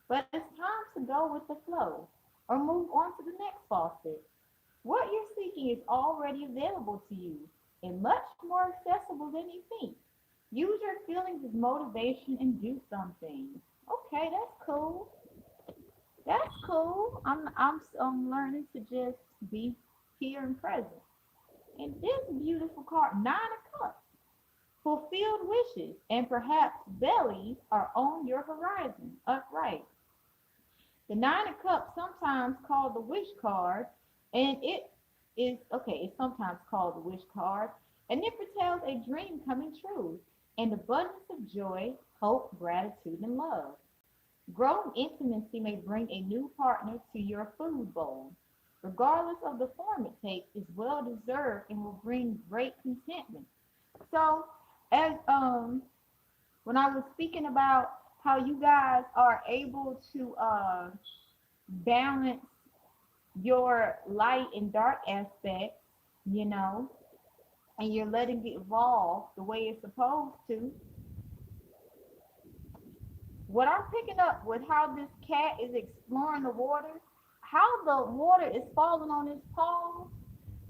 but it's time to go with the flow or move on to the next faucet. What you're seeking is already available to you and much more accessible than you think. Use your feelings as motivation and do something. Okay, that's cool. That's cool. I'm learning to just be here and present. And this beautiful card, Nine of Cups, fulfilled wishes and perhaps bellies are on your horizon. Upright. The Nine of Cups, sometimes called the wish card, and it's sometimes called the wish card, and it foretells a dream coming true, and abundance of joy, hope, gratitude, and love. Growing intimacy may bring a new partner to your food bowl. Regardless of the form it takes, is well deserved and will bring great contentment. So, as when I was speaking about how you guys are able to balance your light and dark aspects, you know, and you're letting it evolve the way it's supposed to. What I'm picking up with how this cat is exploring the water, how the water is falling on his paws,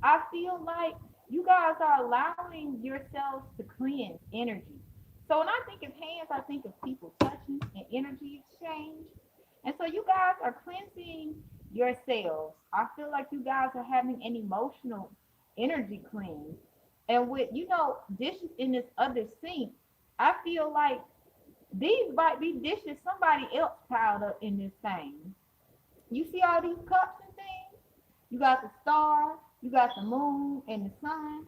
I feel like you guys are allowing yourselves to cleanse energy. So when I think of hands, I think of people touching and energy exchange. And so you guys are cleansing yourselves. I feel like you guys are having an emotional energy cleanse. And with, dishes in this other sink, I feel like these might be dishes somebody else piled up in this thing. You see all these cups and things? You got the star, you got the moon and the sun.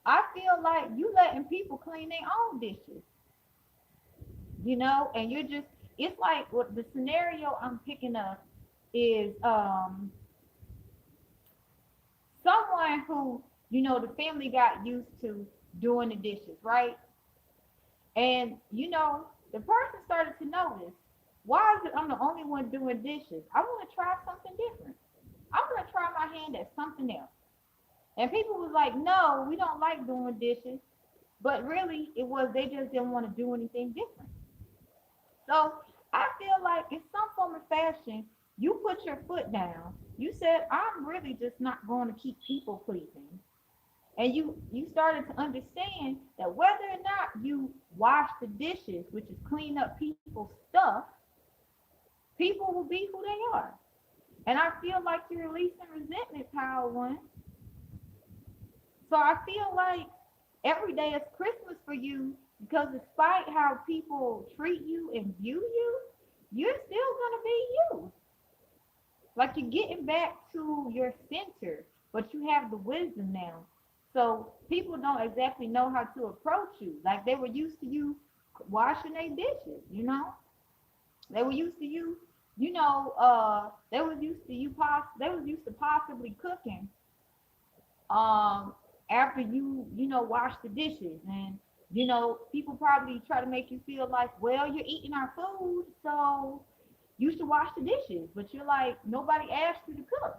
I feel like you letting people clean their own dishes. you know, and you're just, it's like what the scenario I'm picking up is someone who, you know, the family got used to doing the dishes, right? And you know, the person started to notice, why is it I'm the only one doing dishes? I want to try something different. I'm gonna try my hand at something else. And people was like, no, we don't like doing dishes. But really, it was they just didn't want to do anything different. So I feel like in some form of fashion, you put your foot down. You said, I'm really just not going to keep people pleasing. And you started to understand that whether or not you wash the dishes, which is clean up people's stuff, people will be who they are. And I feel like you're releasing resentment, Power One. So I feel like every day is Christmas for you because despite how people treat you and view you, you're still gonna be you. Like you're getting back to your center, but you have the wisdom now. So people don't exactly know how to approach you. Like they were used to you washing their dishes, you know? They were used to you, they was used to they was used to possibly cooking um after you wash the dishes, and people probably try to make you feel like, well, you're eating our food, so you should wash the dishes, but you're like, nobody asked you to cook.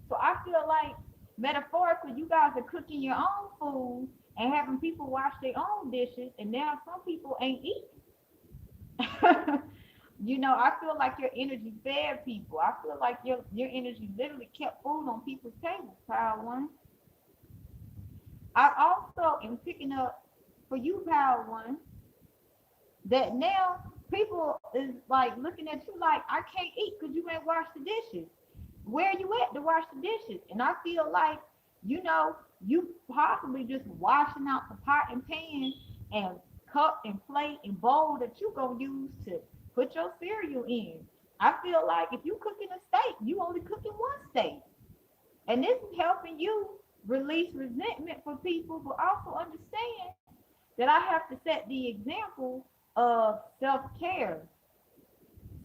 So I feel like metaphorically you guys are cooking your own food and having people wash their own dishes, and now some people ain't eating. I feel like your energy fed people. I feel like your energy literally kept food on people's tables, Power One. I also am picking up for you, Power One, that now people is like looking at you like, I can't eat because you ain't washed the dishes. Where you at to wash the dishes? And I feel like, you possibly just washing out the pot and pan and cup and plate and bowl that you gonna use to put your cereal in. I feel like if you cooking a steak, you only cooking one steak. And this is helping you release resentment for people, but also understand that I have to set the example of self-care.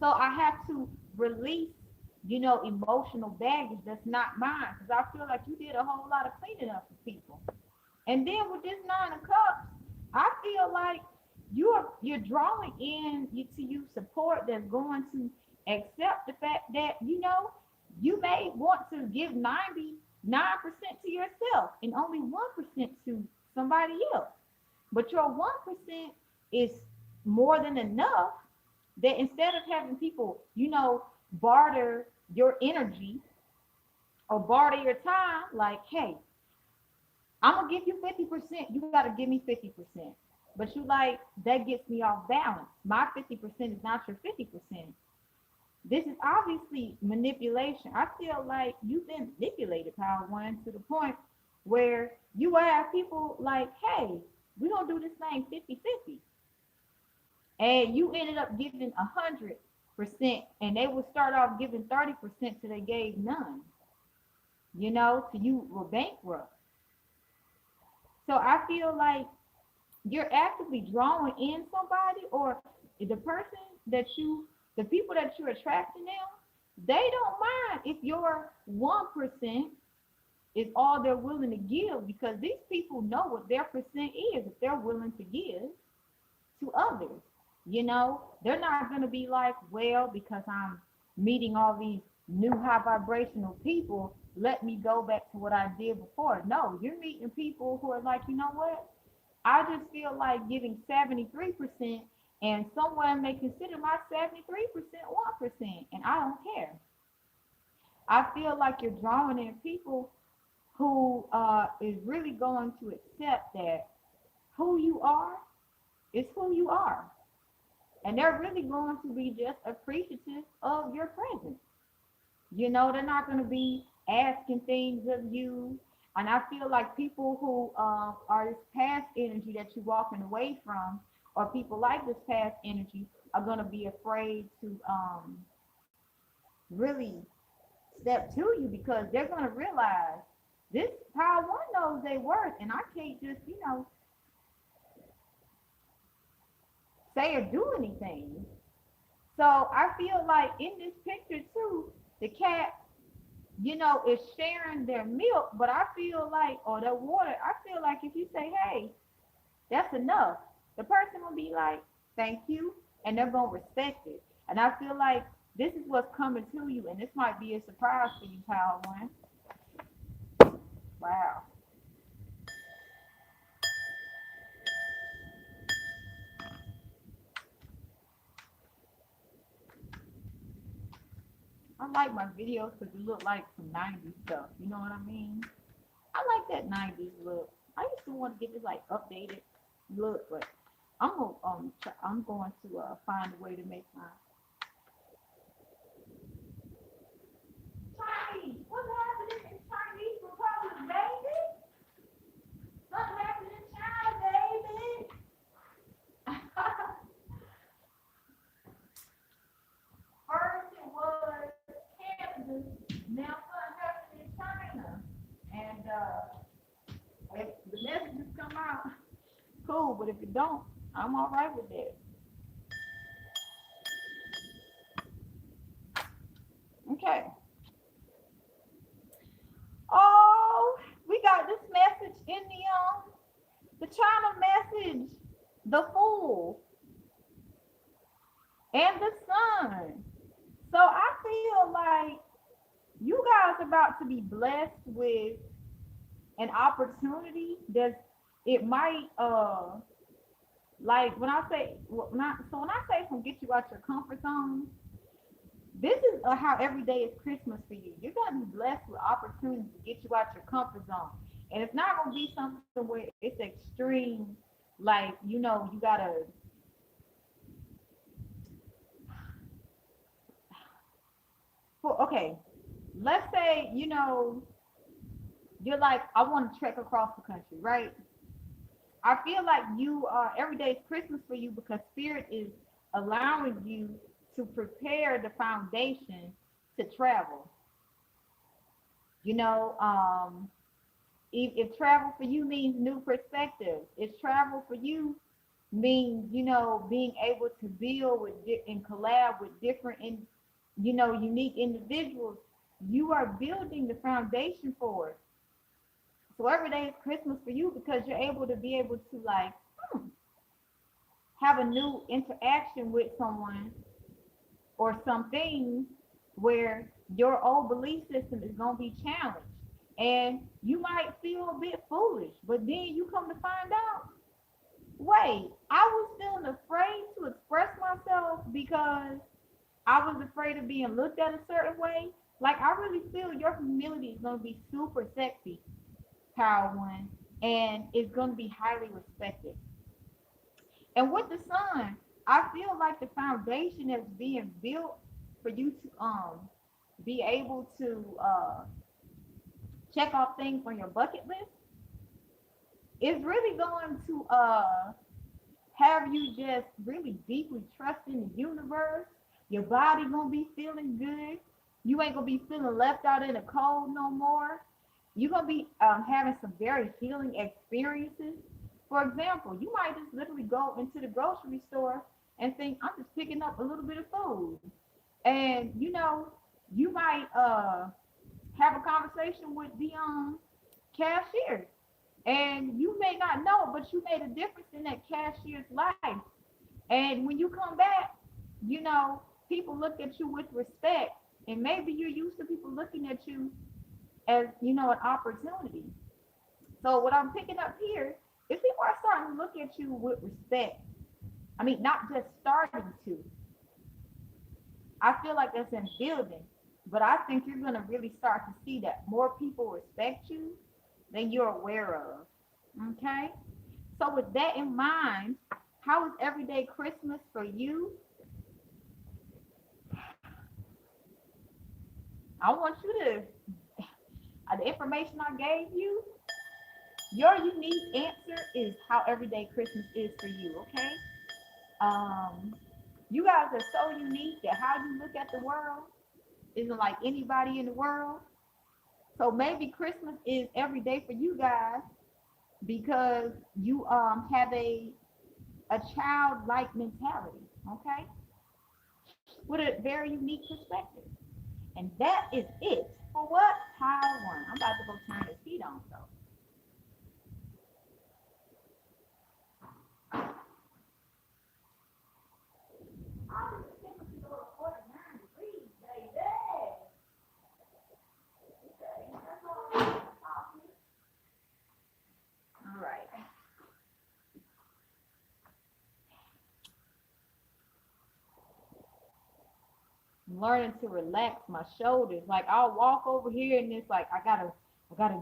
So I have to release, emotional baggage that's not mine. Because I feel like you did a whole lot of cleaning up for people. And then with this nine of cups, I feel like you're drawing in to you support that's going to accept the fact that you may want to give 99% to yourself and only 1% to somebody else. But your 1% is more than enough that instead of having people, barter your energy or barter your time, like, hey, I'm gonna give you 50%, you gotta give me 50%. But you like, that gets me off balance. My 50% is not your 50%. This is obviously manipulation. I feel like you've been manipulated, Power One, to the point where you have people like, hey, we don't do this thing 50-50. And you ended up giving 100%, and they would start off giving 30% till they gave none. Till you were bankrupt. So I feel like you're actively drawing in somebody, or the person that the people that you're attracting now, they don't mind if your 1% is all they're willing to give, because these people know what their percent is if they're willing to give to others. They're not going to be like, well, because I'm meeting all these new high vibrational people, let me go back to what I did before. No, you're meeting people who are like, you know what? I just feel like giving 73%, and someone may consider my 73% 1%, and I don't care. I feel like you're drawing in people who is really going to accept that who you are is who you are. And they're really going to be just appreciative of your presence. They're not going to be asking things of you. And I feel like people who are this past energy that you're walking away from, or people like this past energy, are going to be afraid to really step to you, because they're going to realize this Power One knows their worth, and I can't just, say or do anything. So I feel like in this picture too, the cat, is sharing their milk, but I feel like, or their water, I feel like if you say, hey, that's enough, the person will be like, thank you, and they're going to respect it. And I feel like this is what's coming to you, and this might be a surprise for you, Power One. Wow. I like my videos because it look like some 90s stuff. You know what I mean? I like that 90s look. I used to want to get this like updated look, but I'm going to find a way to make my Chinese. What's happening in Chinese Republic, baby? Something happening in China, baby. First it was Kansas, now something happening in China, and if the messages come out, cool. But if it don't, I'm all right with that. Okay. Oh, we got this message in the China message, the Fool and the Sun. So I feel like you guys are about to be blessed with an opportunity that it might like when I say when I say from get you out your comfort zone, this is how every day is Christmas for you. You're gonna be blessed with opportunities to get you out your comfort zone, and it's not gonna be something where it's extreme, like you gotta. Okay, let's say you're like I want to trek across the country, right? I feel like you are every day is Christmas for you because Spirit is allowing you to prepare the foundation to travel. You know, if travel for you means new perspectives, if travel for you means being able to build with and collab with different and unique individuals, you are building the foundation for it. So every day is Christmas for you because you're able to like have a new interaction with someone or something where your old belief system is going to be challenged. And you might feel a bit foolish, but then you come to find out, wait, I was feeling afraid to express myself because I was afraid of being looked at a certain way. Like, I really feel your humility is going to be super sexy, Power One, and it's going to be highly respected. And with the Sun, I feel like the foundation that's being built for you to be able to check off things on your bucket list is really going to have you just really deeply trust in the universe. Your body gonna be feeling good. You ain't gonna be feeling left out in the cold no more. You're gonna be having some very healing experiences. For example, you might just literally go into the grocery store and think, I'm just picking up a little bit of food. And you might have a conversation with the cashier. And you may not know, but you made a difference in that cashier's life. And when you come back, you know, people look at you with respect. And maybe you're used to people looking at you as, an opportunity. So what I'm picking up here is people are starting to look at you with respect. I mean, not just starting to. I feel like that's in building, but I think you're going to really start to see that more people respect you than you're aware of. Okay? So with that in mind, how is everyday Christmas for you? I want you to, the information I gave you, your unique answer is how everyday Christmas is for you, okay? Um, you guys are so unique that how you look at the world isn't like anybody in the world. So maybe Christmas is every day for you guys because you have a a childlike mentality, okay? With a very unique perspective. And that is it for what? Pile one. I'm about to go turn this heat on, so. I was thinking to go to 49 degrees, baby. Okay, that's all. All right. I'm learning to relax my shoulders. Like I'll walk over here and it's like I gotta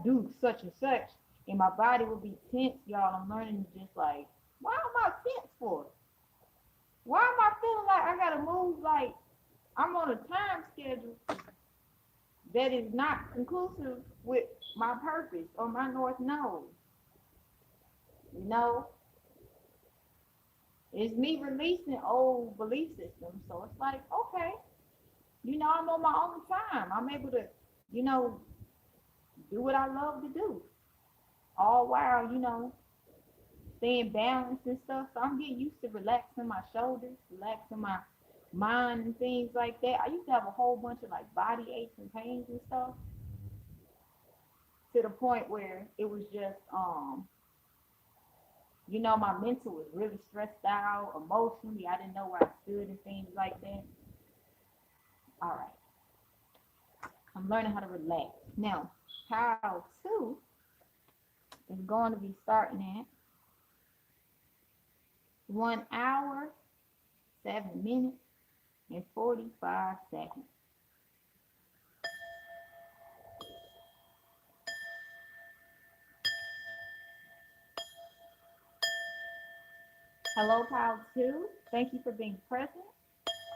do such and such, and my body will be tense, y'all. I'm learning to just like, why am I tense for? Why am I feeling like I gotta move like I'm on a time schedule that is not conclusive with my purpose or my North Node? You know, it's me releasing old belief systems. So it's like, okay, I'm on my own time. I'm able to, you know, do what I love to do. All while, staying balanced and stuff. So I'm getting used to relaxing my shoulders, relaxing my mind and things like that. I used to have a whole bunch of like body aches and pains and stuff to the point where it was just my mental was really stressed out emotionally. I didn't know where I stood and things like that. All right. I'm learning how to relax. Now, how to is going to be starting at 1 hour, 7 minutes, and 45 seconds. Hello, Pile 2. Thank you for being present.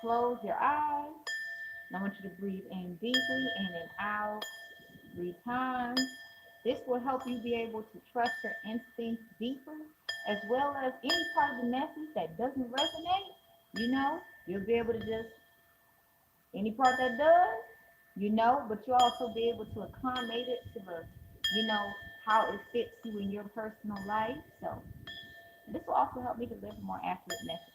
Close your eyes. And I want you to breathe in deeply, in and out 3 times. This will help you be able to trust your instincts deeper, as well as any part of the message that doesn't resonate, you'll be able to just, any part that does, but you'll also be able to accommodate it to the, how it fits you in your personal life. So this will also help me deliver more accurate messages.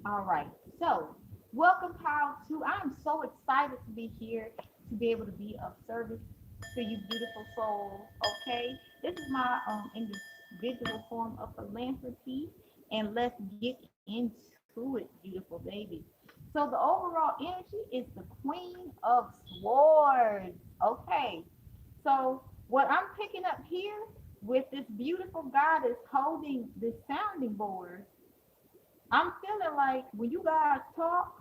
All right. So, welcome, Pile 2. I'm so excited to be here to be able to be of service to you, beautiful souls. Okay. This is my individual form of philanthropy, and let's get into it, beautiful baby. So, the overall energy is the Queen of Swords. Okay. So, what I'm picking up here with this beautiful goddess holding this sounding board, I'm feeling like when you guys talk,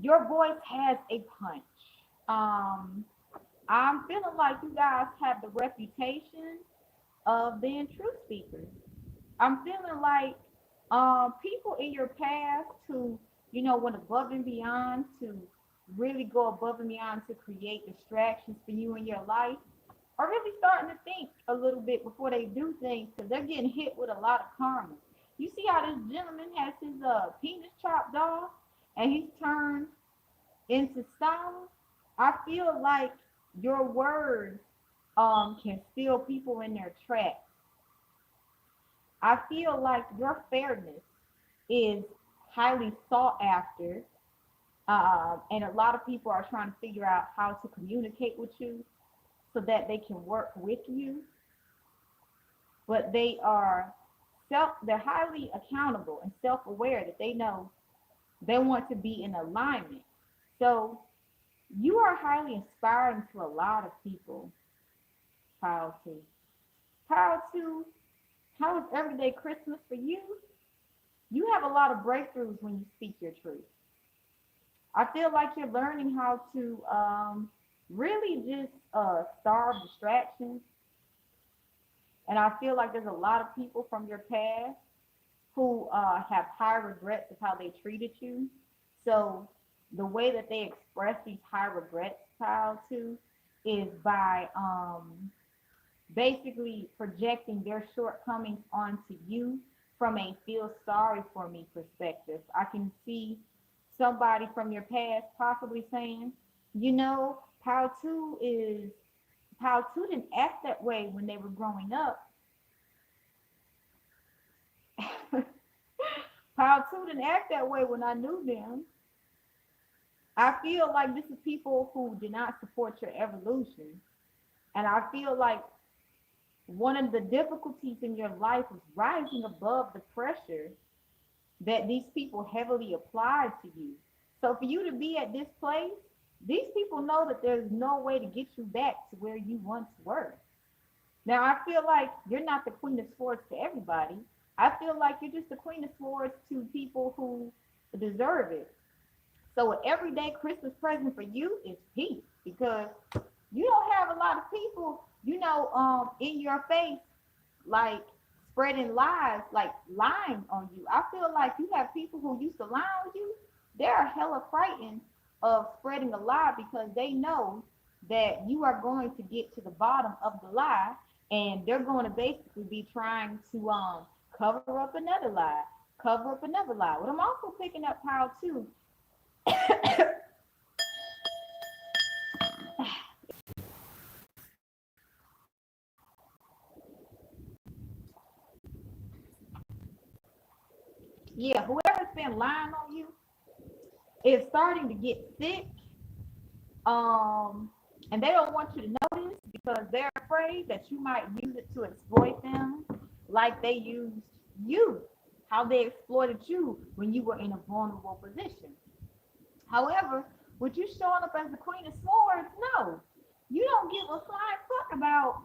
your voice has a punch. Um, I'm feeling like you guys have the reputation of being truth speakers. I'm feeling like people in your past who, went above and beyond to really go above and beyond to create distractions for you in your life are really starting to think a little bit before they do things because they're getting hit with a lot of karma. You see how this gentleman has his penis chopped off and he's turned into stone? I feel like your words can steal people in their tracks. I feel like your fairness is highly sought after, and a lot of people are trying to figure out how to communicate with you so that they can work with you. But they're highly accountable and self-aware that they know they want to be in alignment. So you are highly inspiring to a lot of people, Pile 2. Pile 2, how is everyday Christmas for you? You have a lot of breakthroughs when you speak your truth. I feel like you're learning how to really just starve distractions. And I feel like there's a lot of people from your past who have high regrets of how they treated you. So the way that they express these high regrets child to is by basically projecting their shortcomings onto you from a feel sorry for me perspective. I can see somebody from your past possibly saying, you know, how two didn't act that way when they were growing up. How two didn't act that way when I knew them. I feel like this is people who did not support your evolution. And I feel like one of the difficulties in your life is rising above the pressure that these people heavily applied to you. So for you to be at this place, these people know that there's no way to get you back to where you once were. Now I feel like you're not the queen of swords to everybody. I feel like you're just the queen of swords to people who deserve it. So an everyday Christmas present for you is peace, because you don't have a lot of people, in your face, like spreading lies, like lying on you. I feel like you have people who used to lie on you. They're hella frightened of spreading a lie because they know that you are going to get to the bottom of the lie, and they're going to basically be trying to cover up another lie, cover up another lie. What I'm also picking up how too. Yeah, whoever's been lying on you is starting to get sick. Um, and they don't want you to notice because they're afraid that you might use it to exploit them, like they used you, how they exploited you when you were in a vulnerable position. However, with you showing up as the Queen of Swords, no, you don't give a flying fuck about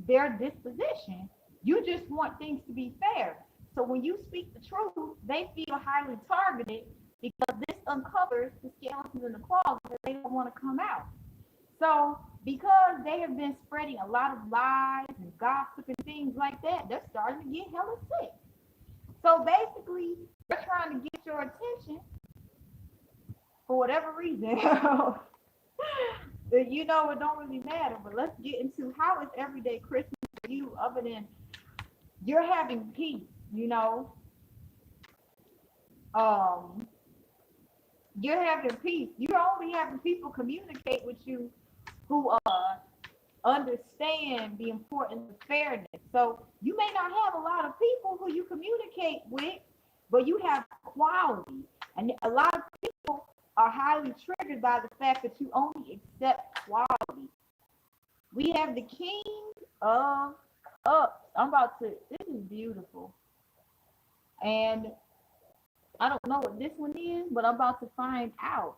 their disposition. You just want things to be fair. So when you speak the truth, they feel highly targeted because this uncovers the skeletons in the closet that they don't want to come out. So because they have been spreading a lot of lies and gossip and things like that, they're starting to get hella sick. So basically, they're trying to get your attention for whatever reason. It don't really matter. But let's get into how is everyday Christmas for you, other than you're having peace, um, you're having peace. You're only having people communicate with you who understand the importance of fairness. So you may not have a lot of people who you communicate with, but you have quality. And a lot of people are highly triggered by the fact that you only accept quality. We have the King of Cups. This is beautiful. And I don't know what this one is, but I'm about to find out.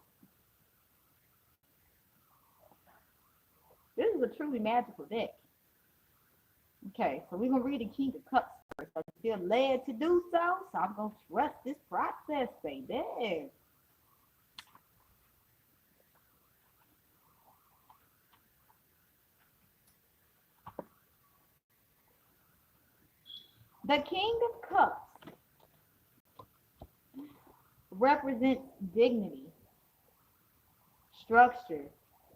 This is a truly magical deck. Okay, so we're going to read the King of Cups first. I feel led to do so, so I'm going to trust this process, baby. The King of Cups represents dignity, structure,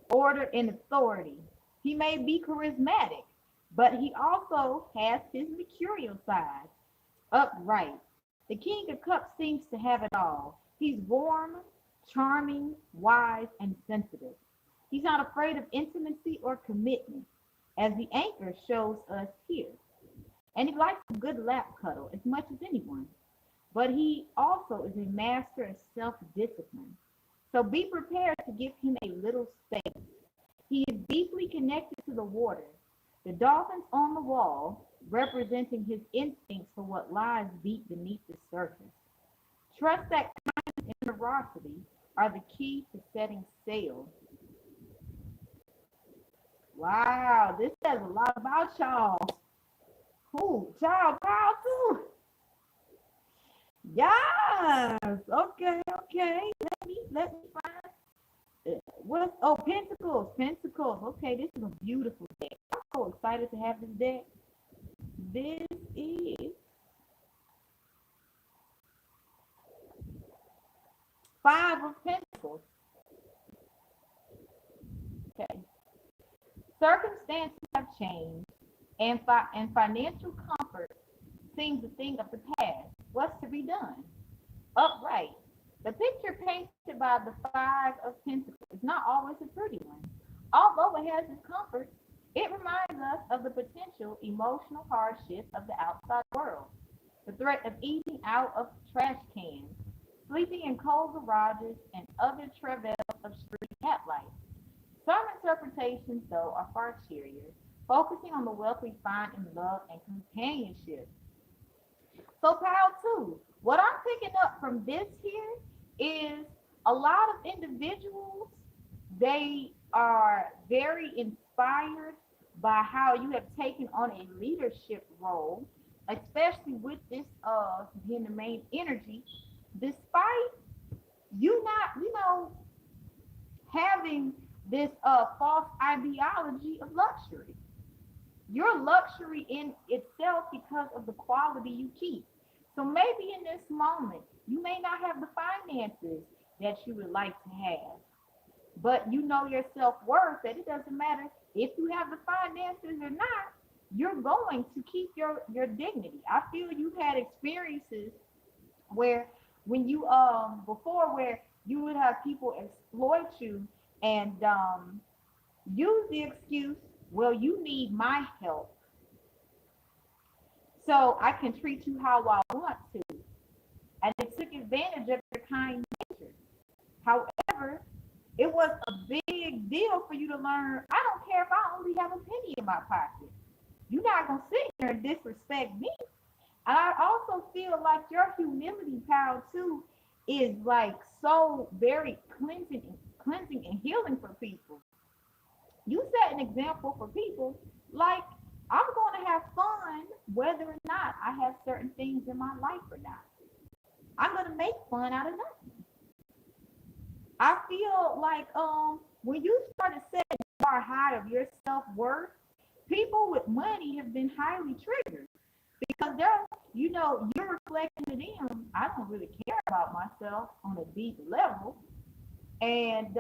order, and authority. He may be charismatic, but he also has his mercurial side, upright. The King of Cups seems to have it all. He's warm, charming, wise, and sensitive. He's not afraid of intimacy or commitment, as the anchor shows us here. And he likes a good lap cuddle as much as anyone. But he also is a master of self-discipline. So be prepared to give him a little space. He is deeply connected to the water. The dolphins on the wall, representing his instincts for what lies deep beneath the surface. Trust that kindness and generosity are the key to setting sail. Wow, this says a lot about y'all. Ooh, child, proud too. Yes. Okay. Let me find. Pentacles. Okay, this is a beautiful deck. I'm so excited to have this deck. This is Five of Pentacles. Circumstances have changed, and financial comfort seems a thing of the past. What's to be done? Upright. The picture painted by the Five of Pentacles is not always a pretty one. Although it has its comfort, it reminds us of the potential emotional hardship of the outside world, the threat of eating out of trash cans, sleeping in cold garages, and other travails of street cat life. Some interpretations, though, are far cheerier, focusing on the wealth we find in love and companionship. So, pile two, what I'm picking up from this here is a lot of individuals, they are very inspired by how you have taken on a leadership role, especially with this being the main energy, despite you not, having this false ideology of luxury. Your luxury in itself because of the quality you keep. So maybe in this moment, you may not have the finances that you would like to have, but you know your self-worth that it doesn't matter if you have the finances or not, you're going to keep your dignity. I feel you've had experiences where when you before where you would have people exploit you and use the excuse, well, you need my help, so I can treat you how I want to. And it took advantage of your kind nature. However, it was a big deal for you to learn, I don't care if I only have a penny in my pocket. You're not going to sit here and disrespect me. And I also feel like your humility power too is like so very cleansing and healing for people. You set an example for people like I'm going to have fun whether or not I have certain things in my life or not. I'm going to make fun out of nothing. I feel like when you start to set the bar high of your self-worth, people with money have been highly triggered because you're reflecting to them, I don't really care about myself on a deep level. And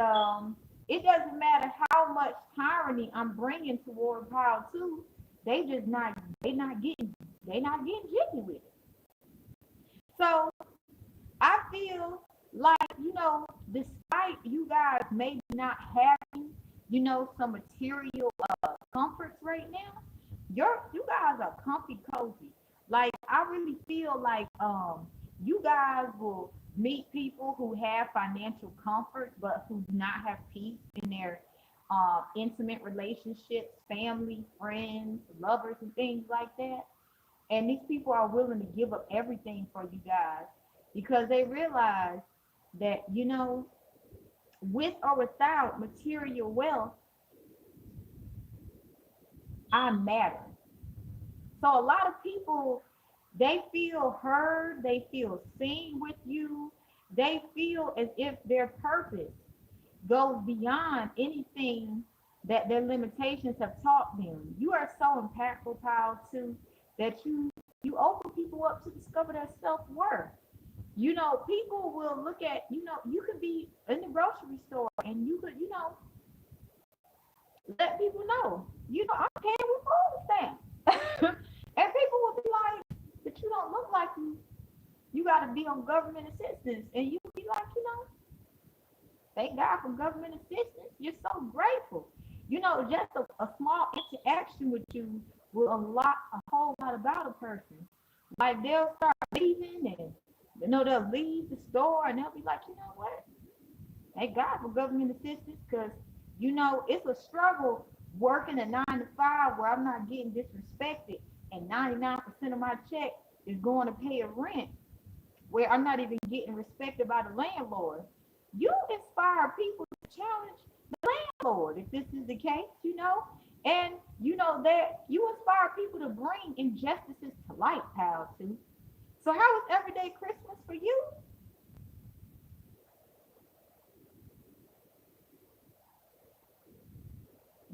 it doesn't matter how much tyranny I'm bringing toward power too. They not getting jiggy with it. So I feel like despite you guys maybe not having some material comforts right now, you guys are comfy cozy. Like I really feel like you guys will meet people who have financial comfort but who do not have peace in their intimate relationships, family, friends, lovers, and things like that. And these people are willing to give up everything for you guys because they realize that, with or without material wealth, I matter. So a lot of people, they feel heard, they feel seen with you, they feel as if their purpose goes beyond anything that their limitations have taught them. You are so impactful, Pal, too, that you open people up to discover their self-worth. People will look at, you could be in the grocery store and you could, let people know, I'm paying with food stamps. And people will be like, but you don't look like you got to be on government assistance. And you be like, thank God for government assistance. You're so grateful. Just a small interaction with you will unlock a whole lot about a person. Like they'll start leaving and they'll leave the store and they'll be like, you know what? Thank God for government assistance because, it's a struggle working a 9 to 5 where I'm not getting disrespected and 99% of my check is going to pay a rent where I'm not even getting respected by the landlord. You inspire people to challenge the landlord if this is the case, and that you inspire people to bring injustices to light, pal, too. So how was everyday Christmas for you?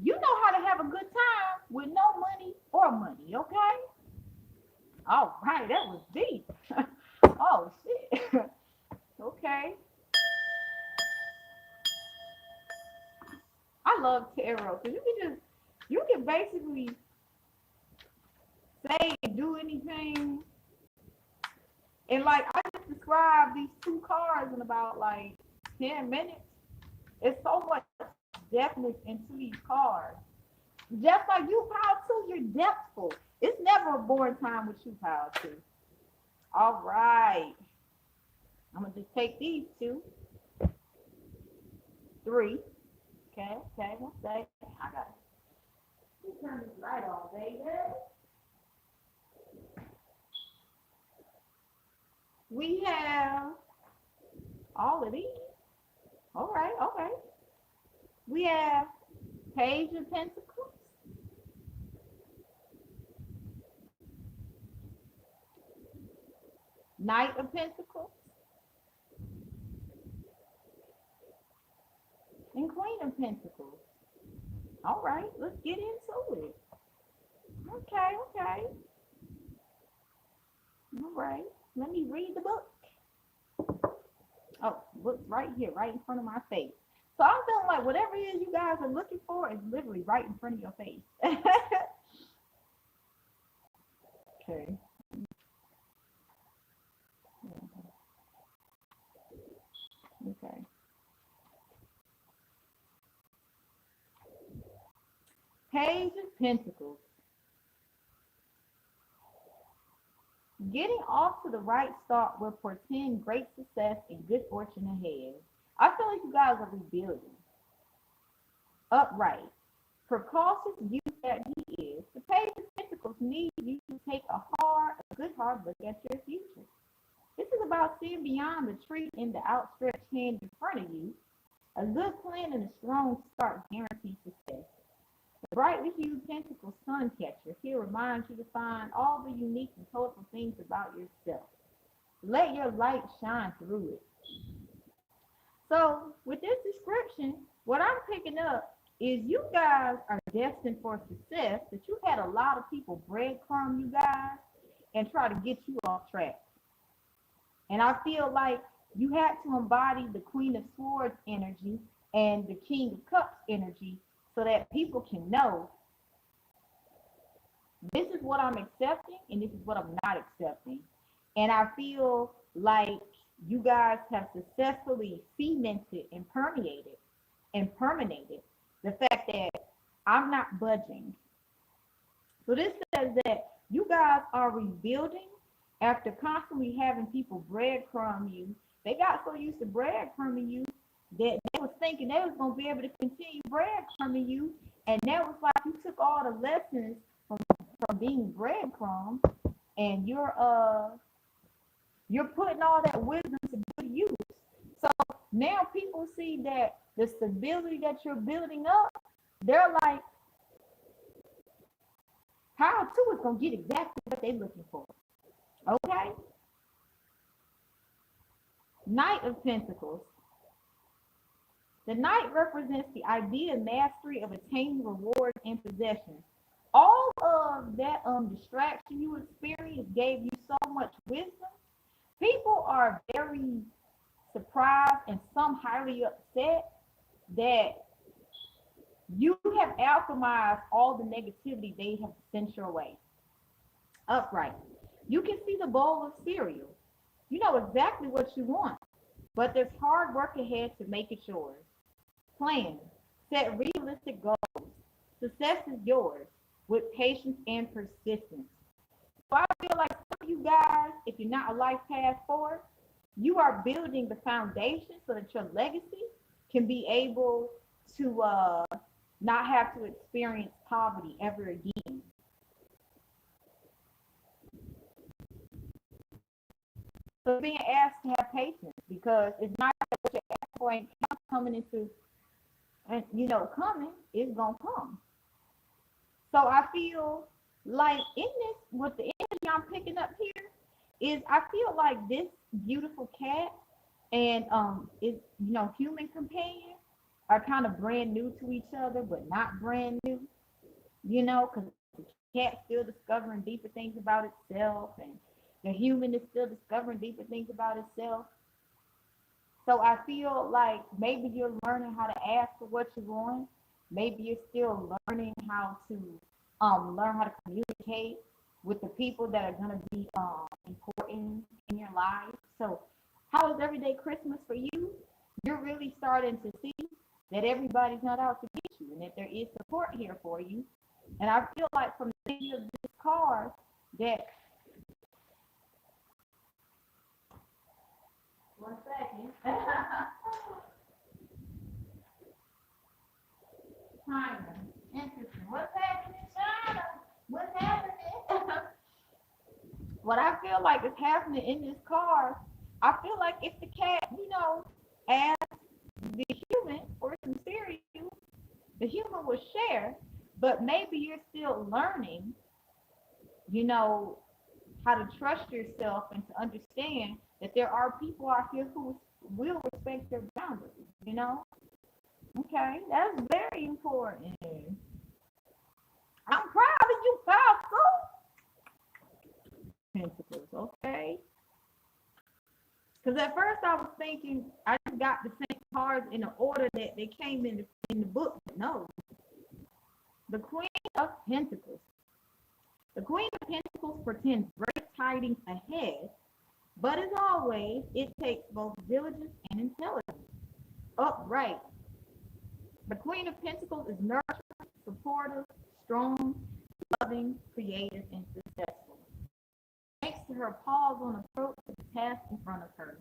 You know how to have a good time with no money or money, okay? All right, that was deep. Oh, shit. Okay. I love tarot because you can just, You can basically say and do anything. And like I just described these two cards in about like 10 minutes. It's so much depthness into these cards. Just like you power two, you're depthful. It's never a boring time with you power two. All right. I'm gonna just take these two, three. Okay, one second. I got to turn this light on, baby. We have all of these. All right, okay. We have Page of Pentacles, Knight of Pentacles, and Queen of Pentacles. All right, let's get into it. Okay. All right, let me read the book. Oh, book's right here, right in front of my face. So I'm feeling like whatever it is you guys are looking for is literally right in front of your face. Okay. Okay. Page of Pentacles. Getting off to the right start will portend great success and good fortune ahead. I feel like you guys are rebuilding. Upright. Precautious youth that he is, the Page of Pentacles needs you to take a good hard look at your future. This is about seeing beyond the tree and the outstretched hand in front of you. A good plan and a strong start guarantees success. The brightly hued Pentacles sun catcher here reminds you to find all the unique and colorful things about yourself. Let your light shine through it. So with this description, what I'm picking up is you guys are destined for success, that you've had a lot of people breadcrumb you guys and try to get you off track. And I feel like you had to embody the Queen of Swords energy and the King of Cups energy so that people can know this is what I'm accepting and this is what I'm not accepting. And I feel like you guys have successfully cemented and permeated the fact that I'm not budging. So this says that you guys are rebuilding after constantly having people breadcrumb you. They got so used to breadcrumbing you that they was thinking they was going to be able to continue breadcrumbing you. And that was like you took all the lessons from being breadcrumbed and you're putting all that wisdom to good use. So now people see that the stability that you're building up, they're like, how to is going to get exactly what they're looking for. Okay? Knight of Pentacles. The Knight represents the idea of mastery of attaining rewards and possessions. All of that distraction you experienced gave you so much wisdom. People are very surprised and some highly upset that you have alchemized all the negativity they have sent your way. Upright. You can see the bowl of cereal. You know exactly what you want, but there's hard work ahead to make it yours. Plan. Set realistic goals. Success is yours with patience and persistence. So I feel like some of you guys, if you're not a life path forward, you are building the foundation so that your legacy can be able to not have to experience poverty ever again. So being asked to have patience because it's not what you're asking for ain't coming into, and coming is gonna come. So I feel like in this, with the energy I'm picking up here, is I feel like this beautiful cat and is human companion are kind of brand new to each other, but not brand new, because the cat's still discovering deeper things about itself, and the human is still discovering deeper things about itself. So I feel like maybe you're learning how to ask for what you want. Maybe you're still learning how to learn how to communicate with the people that are going to be important in your life. So how is everyday Christmas for you? You're really starting to see that everybody's not out to get you and that there is support here for you. And I feel like from the end of this card that, one second. China. Interesting. What's happening, China? What's happening? What I feel like is happening in this card, I feel like if the cat, asks the human for some cereal, the human will share, but maybe you're still learning, how to trust yourself and to understand that there are people out here who will respect your boundaries. Okay, that's very important. I'm proud of you, Falco. Pentacles, okay? Because at first I was thinking I just got the same cards in the order that they came in the book. No. The Queen of Pentacles. The Queen of Pentacles portends great tidings ahead, but as always, it takes both diligence and intelligence. Upright. The Queen of Pentacles is nurturing, supportive, strong, loving, creative, and successful. Thanks to her pause on approach to the task in front of her.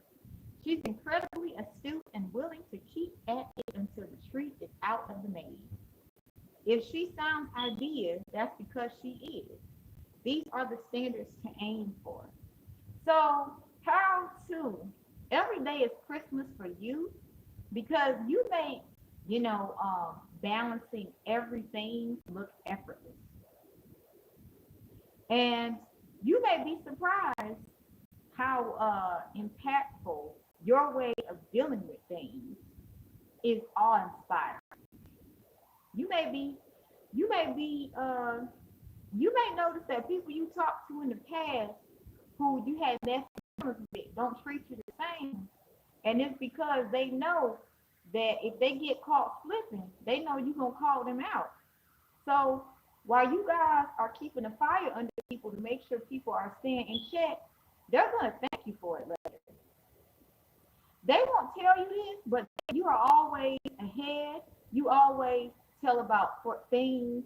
She's incredibly astute and willing to keep at it until the treat is out of the maze. If she sounds ideas, that's because she is. These are the standards to aim for. So, how to? Every day is Christmas for you because you make, balancing everything look effortless. And you may be surprised how impactful your way of dealing with things is awe-inspiring. You may notice that people you talked to in the past who you had less with don't treat you the same. And it's because they know that if they get caught slipping, they know you're going to call them out. So while you guys are keeping a fire under people to make sure people are staying in check, they're going to thank you for it later. They won't tell you this, but you are always ahead. You always tell about things,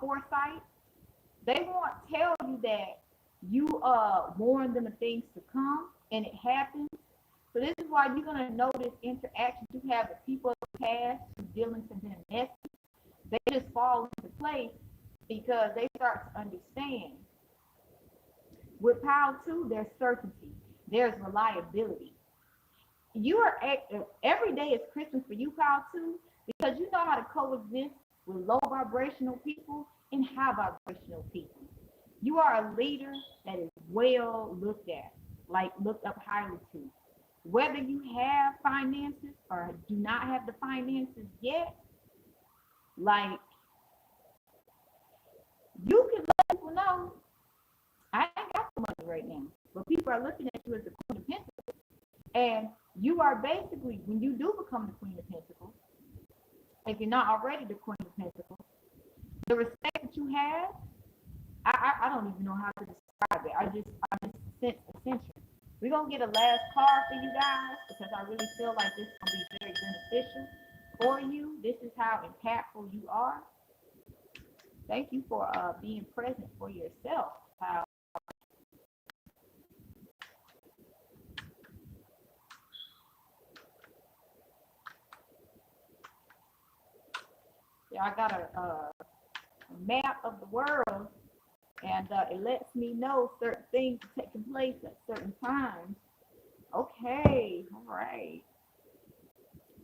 foresight. They won't tell you that you warn them of things to come, and it happens. So this is why you're going to notice interactions you have with people in the past whose dealings have been messy. They just fall into place because they start to understand. With Power 2, there's certainty. There's reliability. You are every day is Christmas for you, Power 2, because you know how to coexist with low vibrational people and high vibrational people. You are a leader that is well looked at, like looked up highly to. Whether you have finances or do not have the finances yet, like you can let people know, I ain't got the money right now, but people are looking at you as the Queen of Pentacles. And you are basically, when you do become the Queen of Pentacles, if you're not already the Queen of Pentacles, the respect that you have, I don't even know how to describe it. I just sense ascension. We're going to get a last card for you guys because I really feel like this is going to be very beneficial for you. This is how impactful you are. Thank you for being present for yourself. Yeah, I got a map of the world, and it lets me know certain things are taking place at certain times. Okay, all right.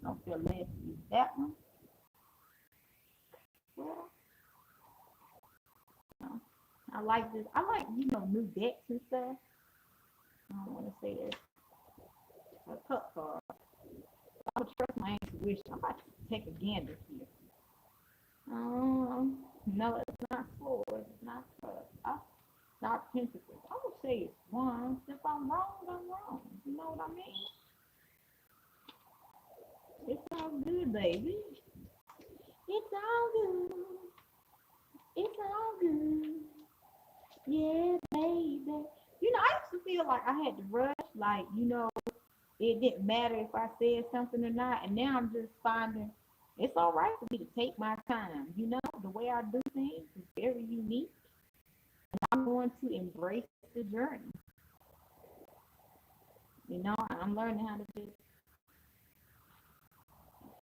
Don't feel led to use that one. Well, I like this. I like, new decks and stuff. I don't want to say this. A cup card. I would trust my intuition. I'm about to take a gander here. No, it's not swords. It's not cups. Not pentacles. I would say it's one. If I'm wrong, I'm wrong. You know what I mean? It's all good, baby. It's all good. It's all good. Yeah, baby. You know, I used to feel like I had to rush, like, you know, it didn't matter if I said something or not. And now I'm just finding it's all right for me to take my time. You know, the way I do things is very unique. I'm going to embrace the journey. You know, I'm learning how to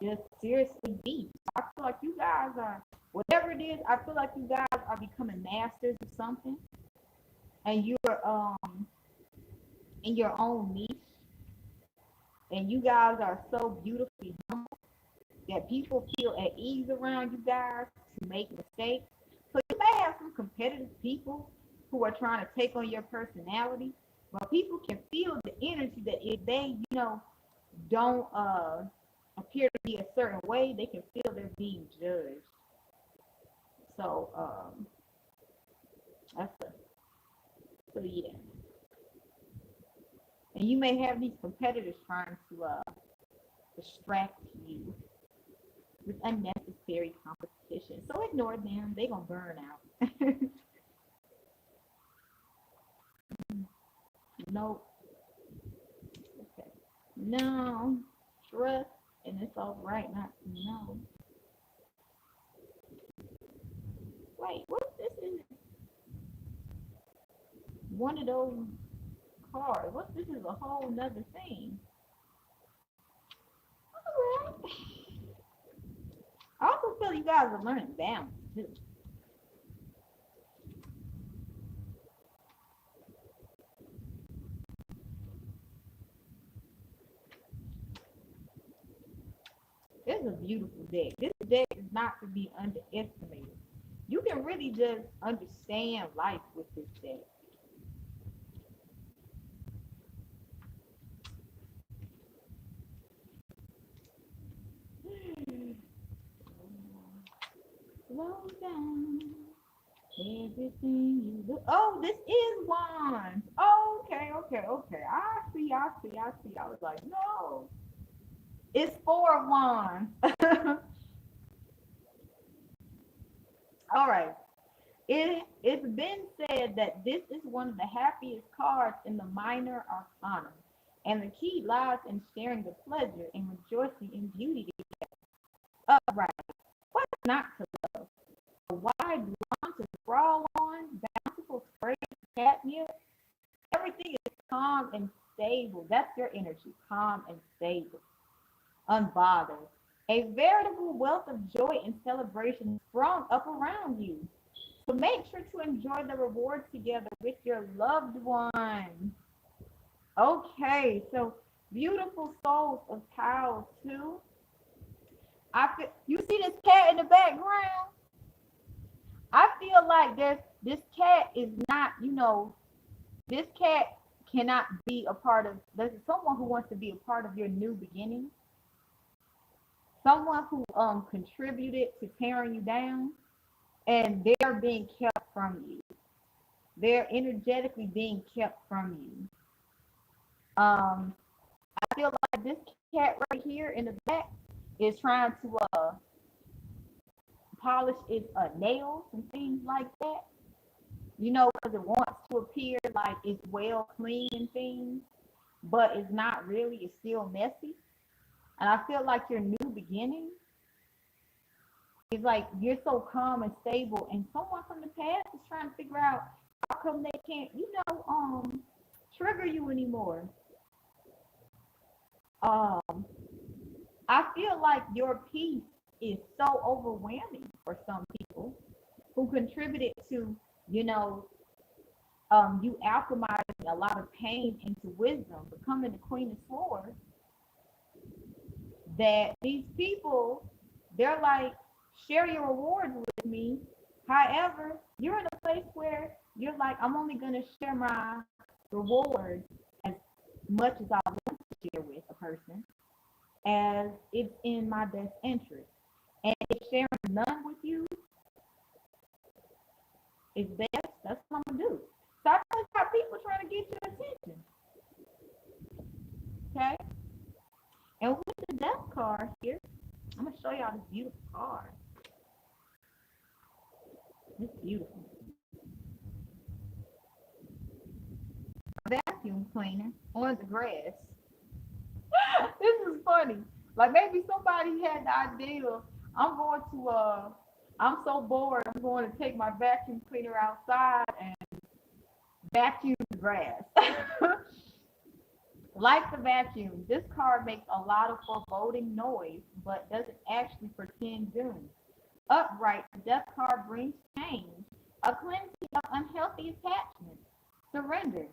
just seriously be. I feel like you guys are, whatever it is, I feel like you guys are becoming masters of something, and you're in your own niche, and you guys are so beautifully humble that people feel at ease around you guys to make mistakes. So you may have some competitive people who are trying to take on your personality, but people can feel the energy that if they, you know, don't appear to be a certain way, they can feel they're being judged. So that's a, so yeah. And you may have these competitors trying to distract you with unnecessary competition. So ignore them. They're gonna burn out. Nope. Okay. No. Trust, and it's all right not to know. Wait, what? This is one of those cards. What? This is a whole nother thing. All right. I also feel you guys are learning balance too. It's a beautiful deck. This deck is not to be underestimated. You can really just understand life with this deck. Slow down. Everything you do. Oh, this is wands. Oh, okay, okay, okay. I see. I was like, no. It's four of wands. All right. It's been said that this is one of the happiest cards in the minor arcana, and the key lies in sharing the pleasure and rejoicing in beauty. Upright. What's not to love? A wide lawn to sprawl on, bountiful spray catnip. Everything is calm and stable. That's your energy, calm and stable, unbothered. A veritable wealth of joy and celebration sprung up around you. So make sure to enjoy the rewards together with your loved ones. Okay, so beautiful souls of cows too. I feel you see this cat in the background. I feel like this cat is not, you know, this cat cannot be a part of. There's someone who wants to be a part of your new beginning. Someone who contributed to tearing you down, and they're being kept from you. They're energetically being kept from you. I feel like this cat right here in the back is trying to polish its nails and things like that. You know, because it wants to appear like it's well clean and things, but it's not really. It's still messy. And I feel like your new beginning is like you're so calm and stable, and someone from the past is trying to figure out how come they can't, you know, trigger you anymore. Um, I feel like your peace is so overwhelming for some people who contributed to, you know, you alchemizing a lot of pain into wisdom, becoming the Queen of Swords. That these people, they're like, share your rewards with me. However, you're in a place where you're like, I'm only going to share my rewards as much as I want to share with a person, as it's in my best interest. And if sharing none with you is best, that's what I'm going to do. So I feel like people trying to get your attention. Okay? And with the death card here, I'm going to show y'all this beautiful card. It's beautiful. Vacuum cleaner on the grass. This is funny. Like maybe somebody had the idea. I'm going to I'm so bored. I'm going to take my vacuum cleaner outside and vacuum the grass. Like the vacuum, this card makes a lot of foreboding noise, but doesn't actually portend doom. Upright, the death card brings change, a cleansing of unhealthy attachments. Surrender.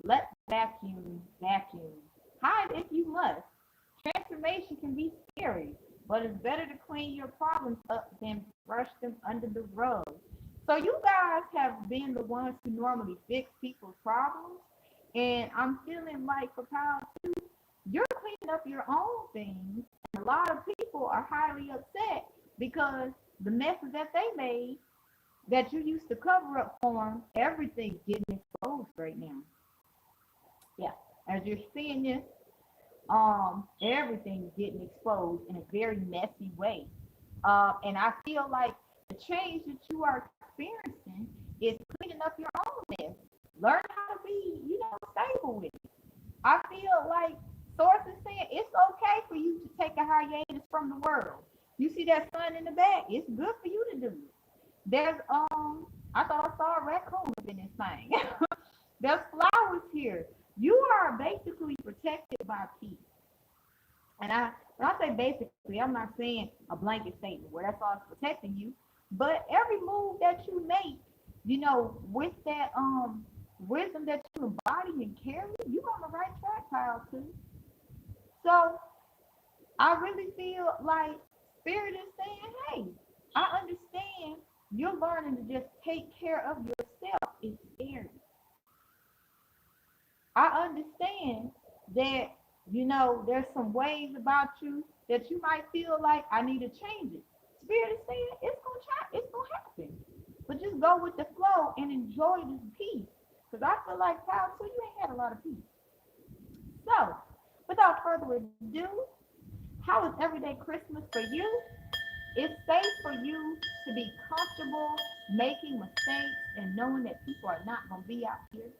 Let vacuum vacuum. Hide if you must. Transformation can be scary, but it's better to clean your problems up than brush them under the rug. So you guys have been the ones who normally fix people's problems, and I'm feeling like for Power 2, you're cleaning up your own things. And a lot of people are highly upset because the messes that they made that you used to cover up for them, everything's getting exposed right now. Yeah, as you're seeing this, everything's getting exposed in a very messy way. And I feel like the change that you are experiencing is cleaning up your own mess. Learn how to be, stable with it. I feel like Source is saying it's okay for you to take a hiatus from the world. You see that sun in the back? It's good for you to do it. There's I thought I saw a raccoon up in this thing. There's flowers here. You are basically protected by peace. And when I say basically, I'm not saying a blanket statement where that's all protecting you, but every move that you make, with that wisdom that you embody and carry, you on the right track, Kyle, too. So I really feel like Spirit is saying, hey, I understand you're learning to just take care of yourself. It's scary. I understand that, there's some ways about you that you might feel like I need to change it. Spirit is saying it's gonna happen. But just go with the flow and enjoy this peace. Because I feel like, Kyle, too, you ain't had a lot of peace. So, without further ado, how is everyday Christmas for you? It's safe for you to be comfortable making mistakes and knowing that people are not going to be out here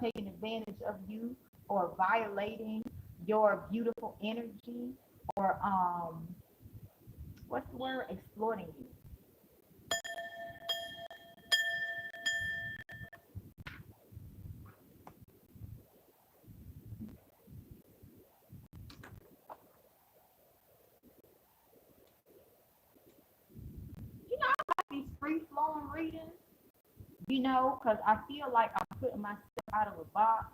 taking advantage of you or violating your beautiful energy or what's the word? Exploiting you. I like these free flowing readings, because I feel like I'm putting myself out of a box.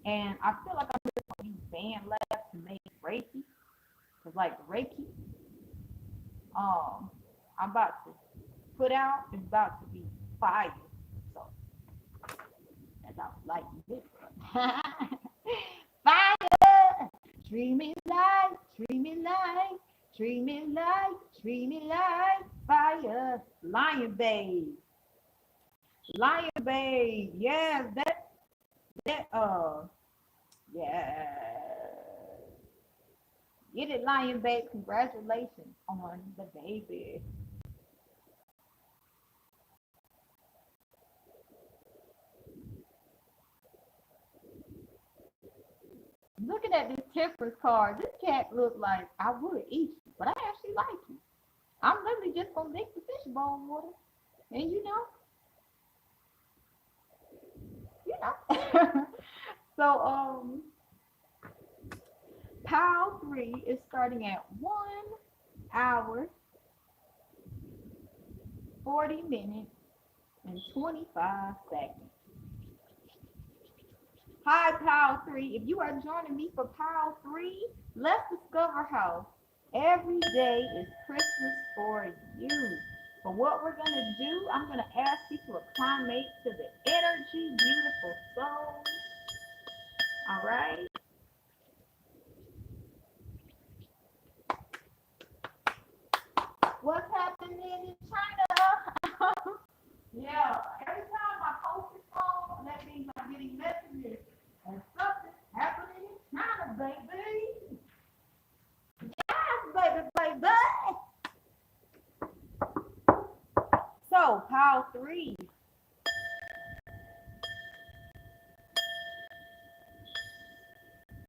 And I feel like I'm just going to use band labs to make Reiki. Because like Reiki, I'm about to put out is about to be fire. So that's how I like this. Fire! Dreaming light, dreaming light, dreaming light, dreaming light, fire. Lion Babe. Lion Babe. Yeah, yeah. Get it, Lion Babe. Congratulations on the baby. Looking at this temperance card, this cat looked like I would eat you, but I actually like you. I'm literally just gonna lick the fishbowl water, and so pile 3 is starting at 1 hour, 40 minutes, and 25 seconds. Hi, Pile 3. If you are joining me for Pile 3, let's discover how every day is Christmas for you. But what we're going to do, I'm going to ask you to acclimate to the energy, beautiful soul. All right? What's happening in China? Yeah, every time my post is on, that means I'm getting messages and something's happening in China, baby. Yes, baby, baby. So, pile 3.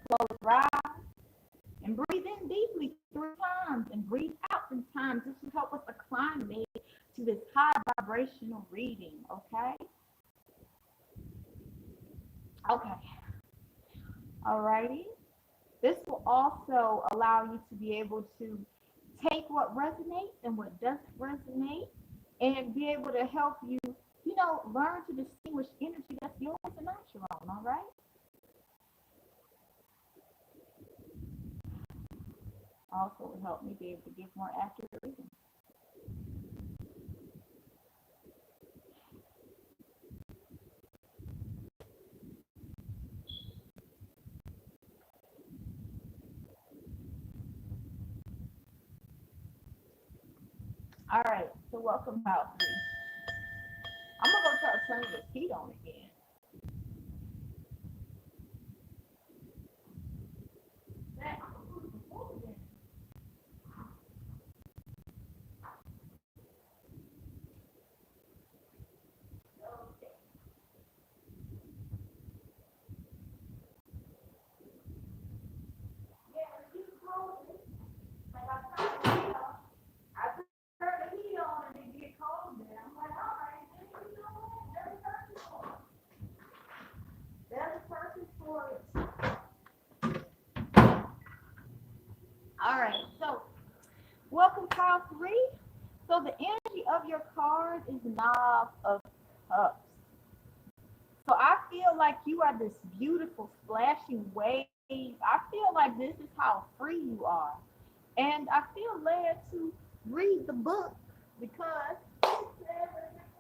Close your eyes and breathe in deeply 3 times and breathe out 3 times. This will help us acclimate to this high vibrational reading, okay? Okay. Alrighty. This will also allow you to be able to take what resonates and what doesn't resonate and be able to help you, learn to distinguish energy that's yours and not your own, all right? Also will help me be able to give more accurate readings. All right, so welcome out 3. I'm gonna go try to turn this heat on again. All right, so welcome pile 3. So the energy of your card is Knave of Cups. So I feel like you are this beautiful splashing wave. I feel like this is how free you are. And I feel led to read the book because it says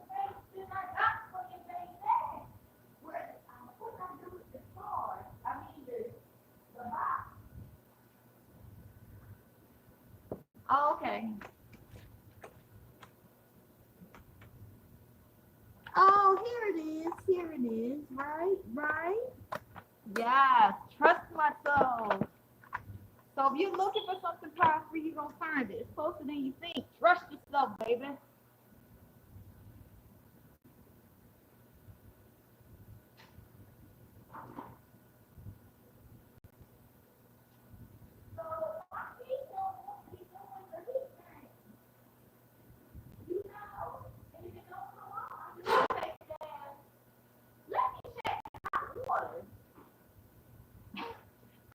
information I got for you, baby. What I do with the card, I mean the box. Oh, okay. Oh, here it is. Here it is. Right. Yes. Trust my soul. So if you're looking for something powerful, you're gonna find it. It's closer than you think. Trust yourself, baby.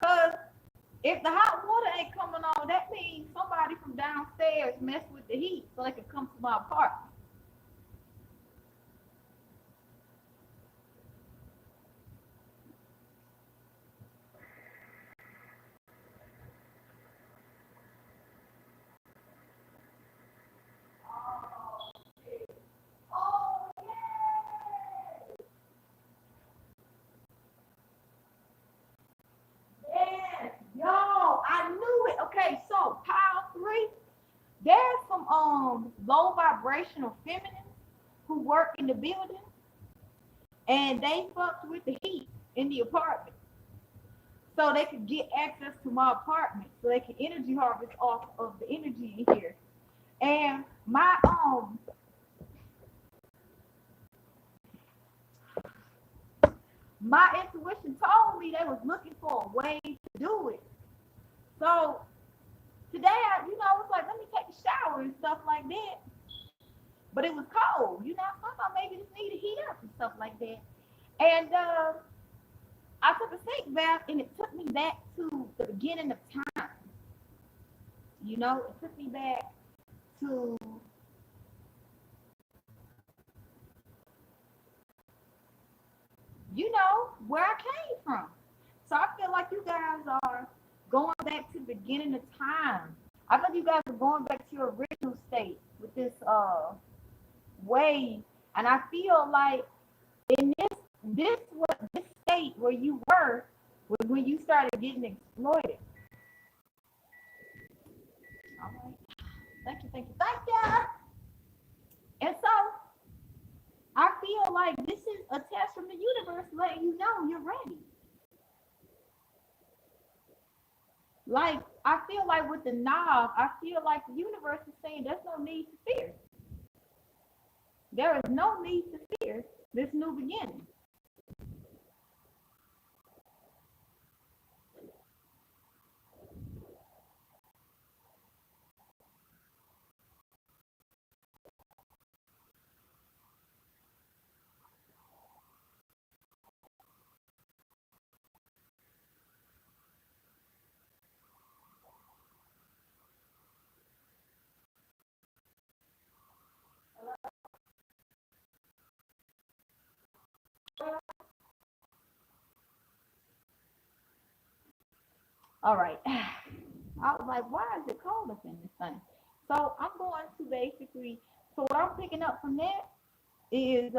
Because if the hot water ain't coming on, that means somebody from downstairs messed with the heat so they could come to my apartment. Oh, yes. Yo, I knew it. Okay, so pile 3, there's some low vibrational feminines who work in the building and they fucked with the heat in the apartment. So they could get access to my apartment so they can energy harvest off of the energy in here. And my intuition told me they was looking for a way to do it. So today I was like, let me take a shower and stuff like that. But it was cold, so I thought maybe this needed heat up and stuff like that. And I took a sink bath and it took me back to the beginning of time. It took me back to where I came from. So I feel like you guys are going back to the beginning of time. I feel you guys are going back to your original state with this wave. And I feel like in this state where you were when you started getting exploited. All right. Thank you. And so I feel like this is a test from the universe letting you know you're ready. Like, I feel like with the knob, I feel like the universe is saying there's no need to fear. There is no need to fear this new beginning. All right. I was like, why is it cold up in this thing? So I'm going to basically, so what I'm picking up from that is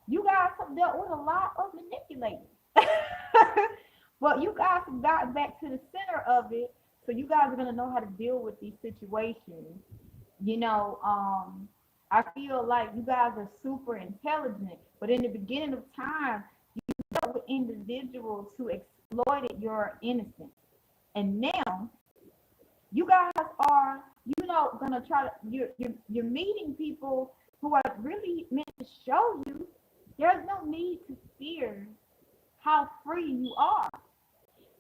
you guys have dealt with a lot of manipulating. But you guys have gotten back to the center of it, so you guys are gonna know how to deal with these situations. You know, I feel like you guys are super intelligent, but in the beginning of time, you dealt with individuals who exploited your innocence. And now you guys are, you know, gonna try to you're meeting people who are really meant to show you there's no need to fear how free you are.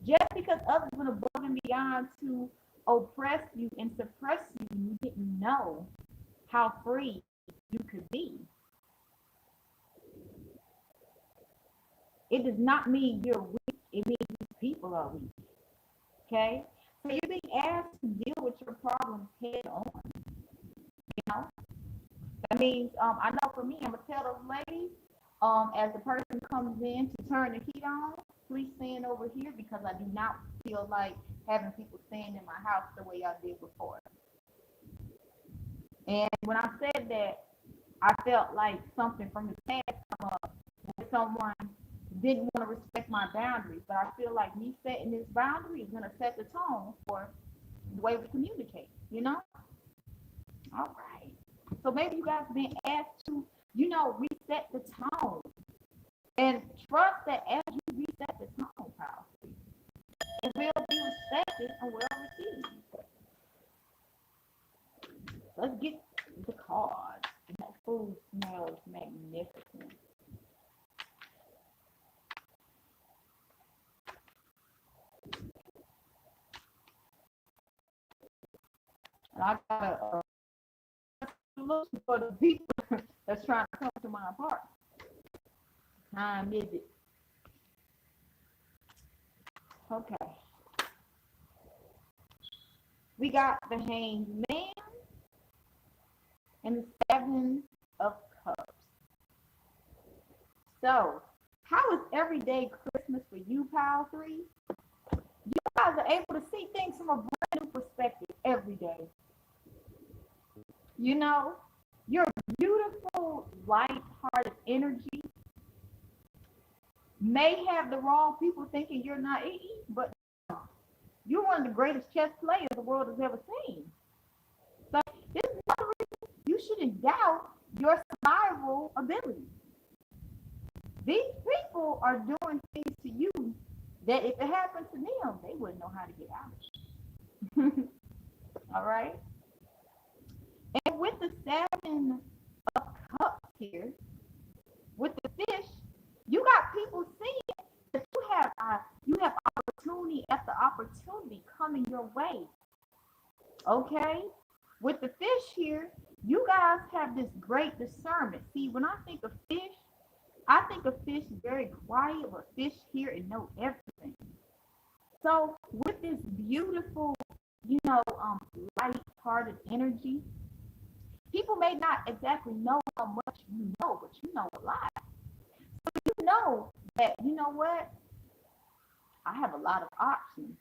Just because others went above and beyond to oppress you and suppress you, you didn't know how free you could be. It does not mean you're weak. It means people are weak. Okay? So you're being asked to deal with your problems head on. You know? That means, I know for me, I'm going to tell those ladies, as the person comes in to turn the heat on, please stand over here because I do not feel like having people stand in my house the way I did before. And when I said that, I felt like something from the past come up where someone didn't want to respect my boundaries. But I feel like me setting this boundary is going to set the tone for the way we communicate, you know? All right. So maybe you guys been asked to, you know, reset the tone. And trust that as you reset the tone, pal, it will be respected and well received. Let's get the cards. That food smells magnificent. And I got a solution for the people that's trying to come to my apartment. Time is it? Okay. We got the Hanged Man and the Seven of Cups. So, how is everyday Christmas for you, Pile 3? You guys are able to see things from a brand new perspective every day. You know, your beautiful, light-hearted energy may have the wrong people thinking you're naive, but you're one of the greatest chess players the world has ever seen. So this is another reason you shouldn't doubt your survival ability. These people are doing things to you that if it happened to them, they wouldn't know how to get out. All right. And with the Seven of Cups here, with the fish, you got people seeing that you have opportunity after opportunity coming your way. Okay? With the fish here, you guys have this great discernment. See, when I think of fish, I think of fish very quiet, but fish hear and know everything. So with this beautiful, you know, light-hearted energy, people may not exactly know how much you know, but you know a lot. So you know that, you know what? I have a lot of options.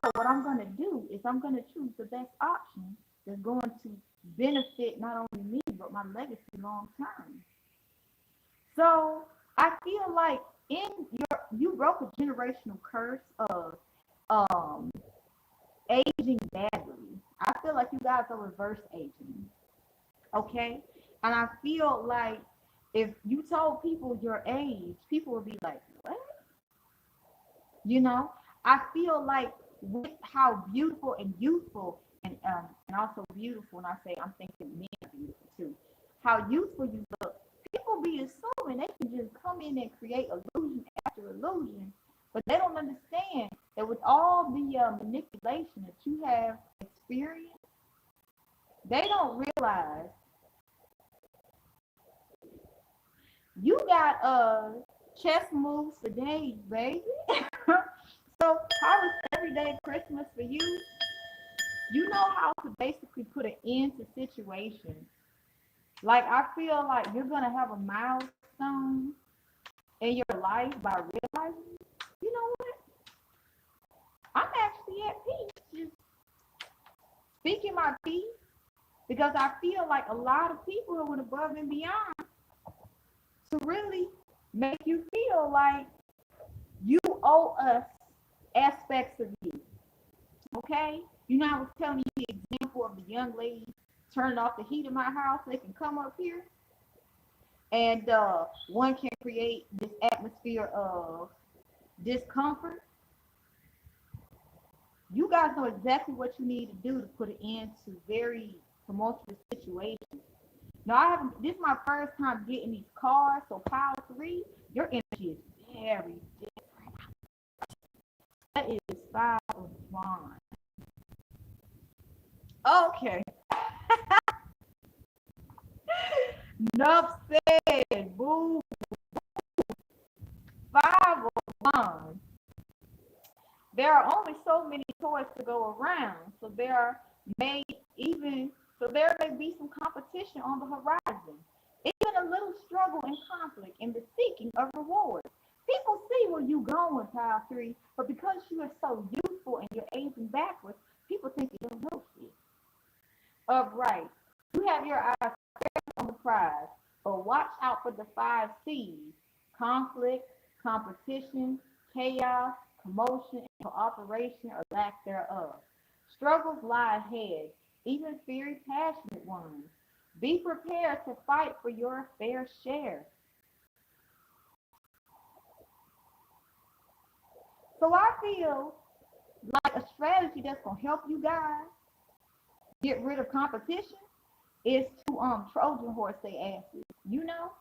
So what I'm going to do is I'm going to choose the best option that's going to benefit not only me, but my legacy long term. So I feel like you broke a generational curse of aging badly. I feel like you guys are reverse aging. Okay? And I feel like if you told people your age, people would be like, what? You know? I feel like with how beautiful and youthful and also beautiful. And I say I'm thinking men are beautiful too. How youthful you look. People be assuming they can just come in and create illusion after illusion, but they don't understand that with all the manipulation that you have experienced, they don't realize you got chess moves for days, baby. So how is everyday Christmas for you? You know how to basically put an end to situations. Like I feel like you're gonna have a milestone in your life by realizing, you know what? I'm actually at peace, just speaking my peace, because I feel like a lot of people went above and beyond to really make you feel like you owe us aspects of you. Okay? You know, I was telling you the example of the young lady turning off the heat in my house. They can come up here, and one can create this atmosphere of discomfort. You guys know exactly what you need to do to put an end to very tumultuous situations. Now, I haven't. This is my first time getting these cards. So, Power 3, your energy is very different. That is 5 of Wands. Okay. Enough said. Boo. 5 of Wands. There are only so many toys to go around, so there may be some competition on the horizon, even a little struggle and conflict in the seeking of reward. People see where you going, Pile 3, but because you are so youthful and you're aging backwards, people think you don't know shit. Upright, you have your eyes on the prize, but watch out for the 5 C's: conflict, competition, chaos, commotion, and cooperation or lack thereof. Struggles lie ahead, even fiery, passionate ones. Be prepared to fight for your fair share. So I feel like a strategy that's gonna help you guys get rid of competition is to Trojan horse their asses. You know,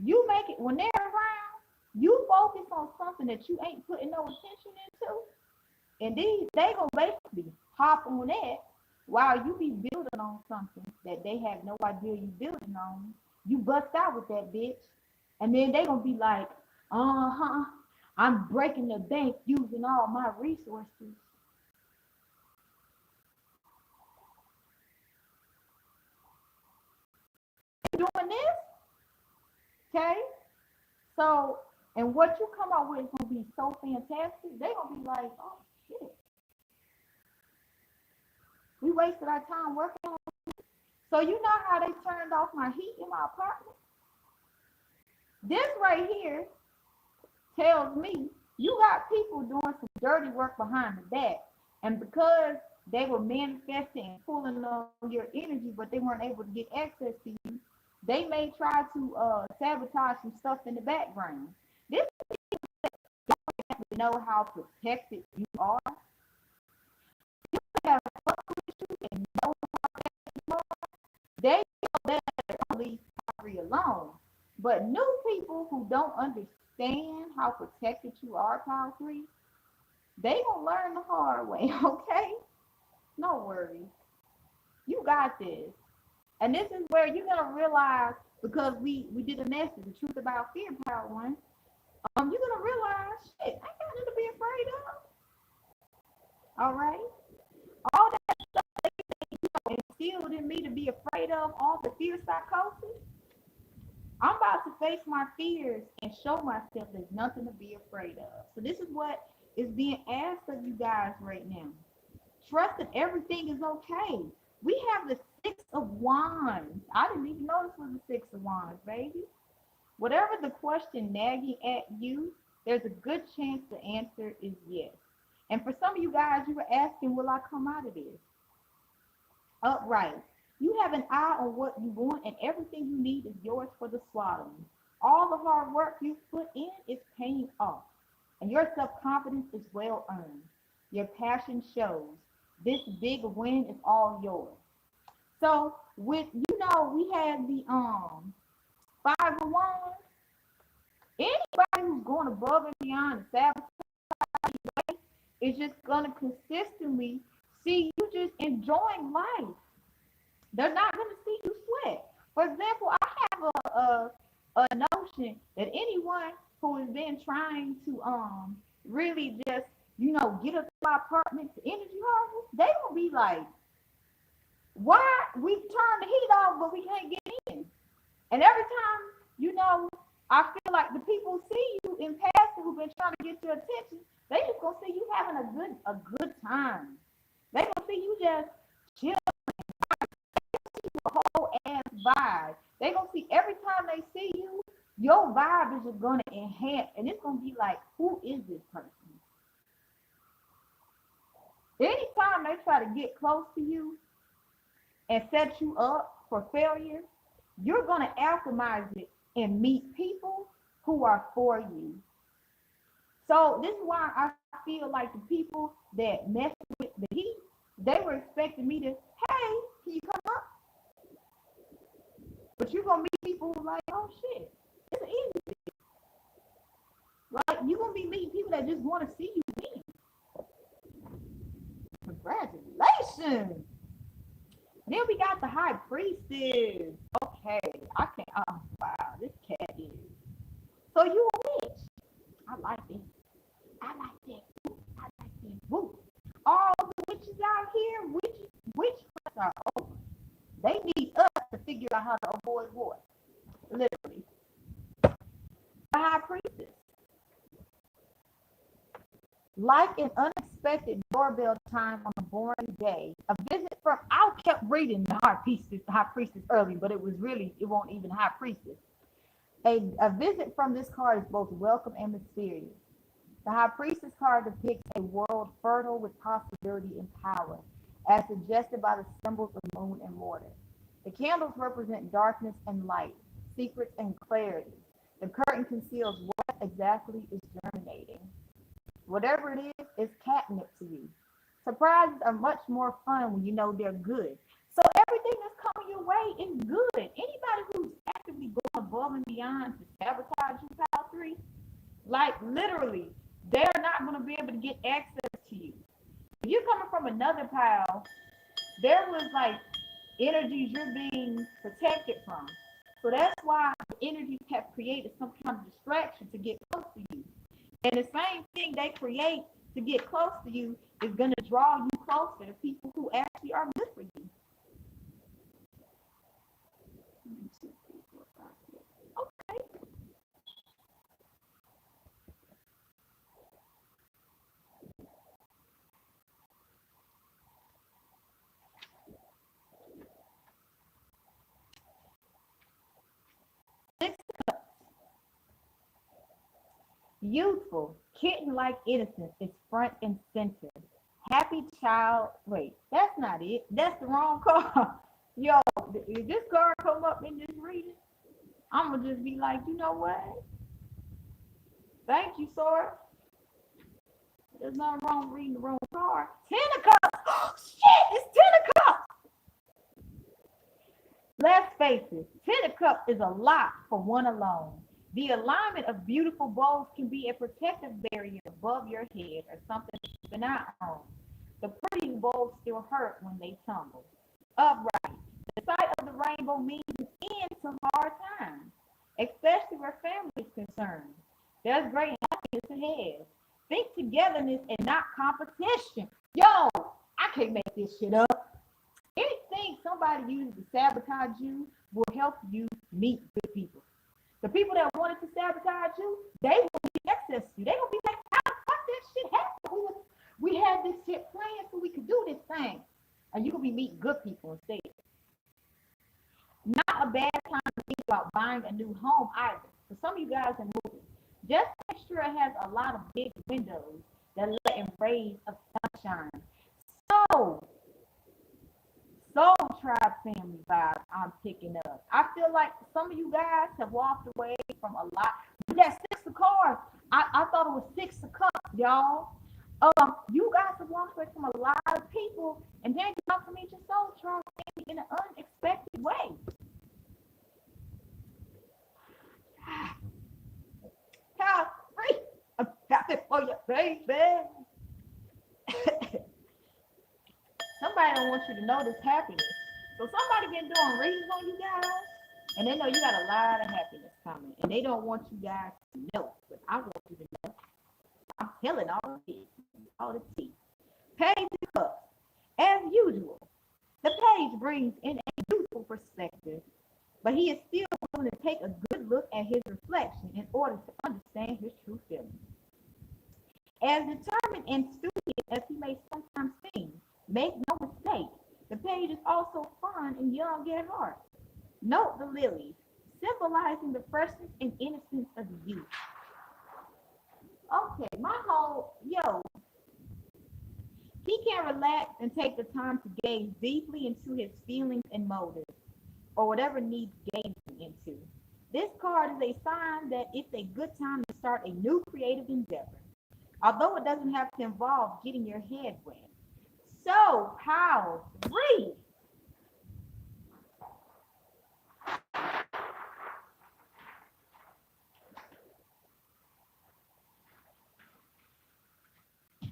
you make it when they're around. You focus on something that you ain't putting no attention into, and they gonna basically hop on that while you be building on something that they have no idea you building on. You bust out with that bitch, and then they gonna be like, uh-huh, I'm breaking the bank using all my resources. Doing this, okay? So, and what you come up with is gonna be so fantastic. They gonna be like, oh shit, we wasted our time working on. So you know how they turned off my heat in my apartment? This right here tells me you got people doing some dirty work behind the back, and because they were manifesting and pulling on your energy, but they weren't able to get access to you, they may try to sabotage some stuff in the background. This don't know how protected you are. You have fuck with you and know how protected you are. They know better to leave Kyrie alone. But new people who don't understand how protected you are, Power 3, they gonna learn the hard way, okay? No worries. You got this. And this is where you're gonna realize, because we did a message, the truth about fear, Power 1. You're gonna realize, shit, I got nothing to be afraid of. All right, all that stuff they instilled in me to be afraid of, all the fear psychosis. I'm about to face my fears and show myself there's nothing to be afraid of. So this is what is being asked of you guys right now. Trust that everything is okay. We have the 6 of Wands. I didn't even know this was the 6 of Wands, baby. Whatever the question nagging at you, there's a good chance the answer is yes. And for some of you guys, you were asking, will I come out of this? Upright. You have an eye on what you want, and everything you need is yours for the swallowing. All the hard work you've put in is paying off, and your self-confidence is well earned. Your passion shows. This big win is all yours. So with we had the five of wands. Anybody who's going above and beyond the sabotage is just gonna consistently see you just enjoying life. They're not gonna see you sweat. For example, I have a notion that anyone who has been trying to really just get up to my apartment to energy harvest, they will be like, why we turn the heat off but we can't get in? And every time, I feel like the people see you in passing who've been trying to get your attention, they just gonna see you having a good time. They gonna see you just chill, a whole ass vibe. They gonna see every time they see you, your vibe is just gonna enhance, and it's gonna be like, who is this person? Anytime they try to get close to you and set you up for failure, you're gonna alchemize it and meet people who are for you. So this is why I feel like the people that mess with the heat, they were expecting me to, hey, can you come up? But you're gonna meet people who are like, oh shit, it's an easy thing. Like, you're gonna be meeting people that just want to see you win. Congratulations. Then we got the high priestess. Okay, I can't. Oh wow, this cat is. So you a witch? I like it. I like that. I like that. Woo. All the witches out here, witchcraft are over. They need us to figure out how to avoid war. Literally. The high priestess. Like an unexpected doorbell chime on a boring day, a visit from, I kept reading the high priestess early, but it won't even high priestess. A visit from this card is both welcome and mysterious. The high priestess card depicts a world fertile with possibility and power, as suggested by the symbols of moon and water. The candles represent darkness and light, secrets and clarity. The curtain conceals what exactly is germinating. Whatever it is, it's catnip to you. Surprises are much more fun when you know they're good. So everything that's coming your way is good. Anybody who's actively going above and beyond to sabotage you, pile 3, like literally, they're not going to be able to get access to you. If you're coming from another pile, there was like energies you're being protected from. So that's why the energies have created some kind of distraction to get close to you. And the same thing they create to get close to you is going to draw you closer to people who actually are good for you. Okay. Youthful, kitten-like innocence is front and center. Happy child. Wait, that's not it. That's the wrong card. Yo, if this card come up in this reading, I'm going to just be like, you know what? Thank you, sir. There's nothing wrong with reading the wrong card. 10 of Cups. Oh, shit, it's 10 of Cups. Let's face it, 10 of Cups is a lot for one alone. The alignment of beautiful bowls can be a protective barrier above your head or something to keep an eye on. The pretty bowls still hurt when they tumble. Upright. The sight of the rainbow means an end to hard times, especially where family is concerned. There's great happiness ahead. Think togetherness and not competition. Yo, I can't make this shit up. Anything somebody uses to sabotage you will help you meet good people. The people that wanted to sabotage you, they will be access to you. They will be like, how the fuck that shit happened? We had this shit planned so we could do this thing. And you will be meeting good people instead. Not a bad time to think about buying a new home either. For some of you guys are moving. Just make sure it has a lot of big windows that let in rays of sunshine. So Soul Tribe family vibe I'm picking up. I feel like some of you guys have walked away from a lot. That 6 of cards, I thought it was 6 of cups, y'all. You guys have walked away from a lot of people, and then you about to meet your soul tribe in an unexpected way. How free? I'm happy for you, baby. Somebody don't want you to know this happiness. So somebody been doing readings on you guys, and they know you got a lot of happiness coming, and they don't want you guys to know, but I want you to know. I'm telling all the tea. Page of Cups. As usual, the page brings in a beautiful perspective, but he is still willing to take a good look at his reflection in order to understand his true feelings. As determined and studious as he may sometimes seem, make no mistake, the page is also fun and young at heart. Note the lilies, symbolizing the freshness and innocence of youth. Okay, he can relax and take the time to gaze deeply into his feelings and motives, or whatever needs gazing into. This card is a sign that it's a good time to start a new creative endeavor, although it doesn't have to involve getting your head wet. So, how? Read.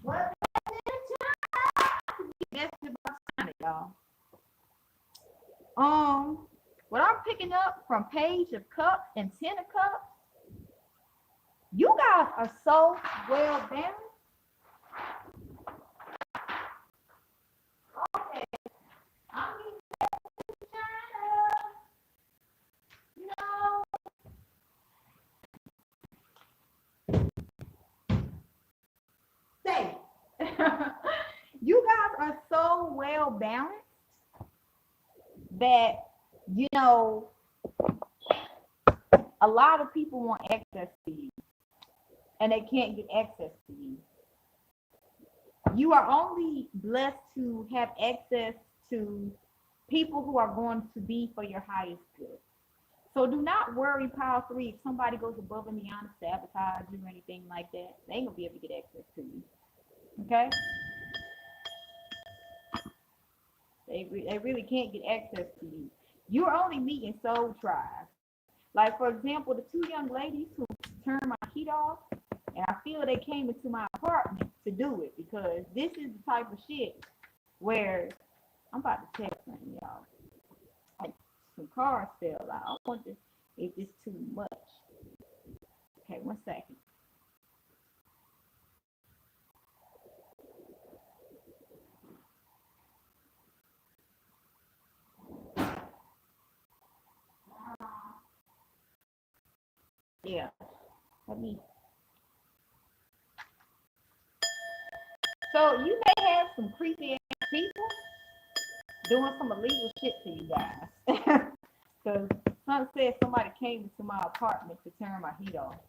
What? That's about time, y'all. What I'm picking up from Page of Cups and Ten of Cups, you guys are so well balanced. Okay, I mean, you know, say, you guys are so well balanced that, you know, a lot of people want access to you, and they can't get access to you. You are only blessed to have access to people who are going to be for your highest good. So do not worry, Power 3, if somebody goes above and beyond to sabotage you or anything like that, they ain't going to be able to get access to you. Okay? They really can't get access to you. You're only meeting soul tribes. Like, for example, the two young ladies who turned my heat off, and I feel they came into my apartment to do it, because this is the type of shit where I'm about to text something, y'all. Like, some cars fell out. I wonder if it's too much. Okay, 1 second. Yeah, let me. So you may have some creepy ass people doing some illegal shit to you guys. Because some said somebody came into my apartment to turn my heat off.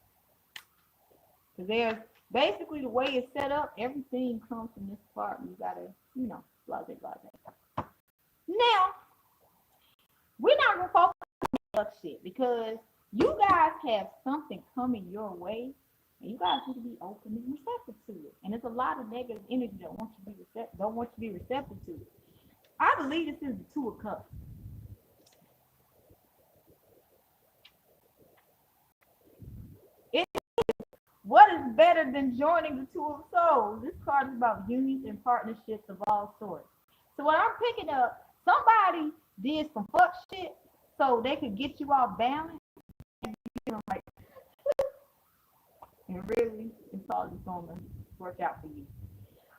Because there's basically the way it's set up, everything comes from this apartment. You gotta, blase, blase. Now, we're not gonna focus on that shit, because you guys have something coming your way, and you guys need to be open and receptive to it. And there's a lot of negative energy that don't want you to be receptive to it. I believe this is the Two of Cups. What is better than joining the Two of Souls? This card is about unions and partnerships of all sorts. So what I'm picking up, somebody did some fuck shit so they could get you off balance. Like, and really, it's all just gonna work out for you.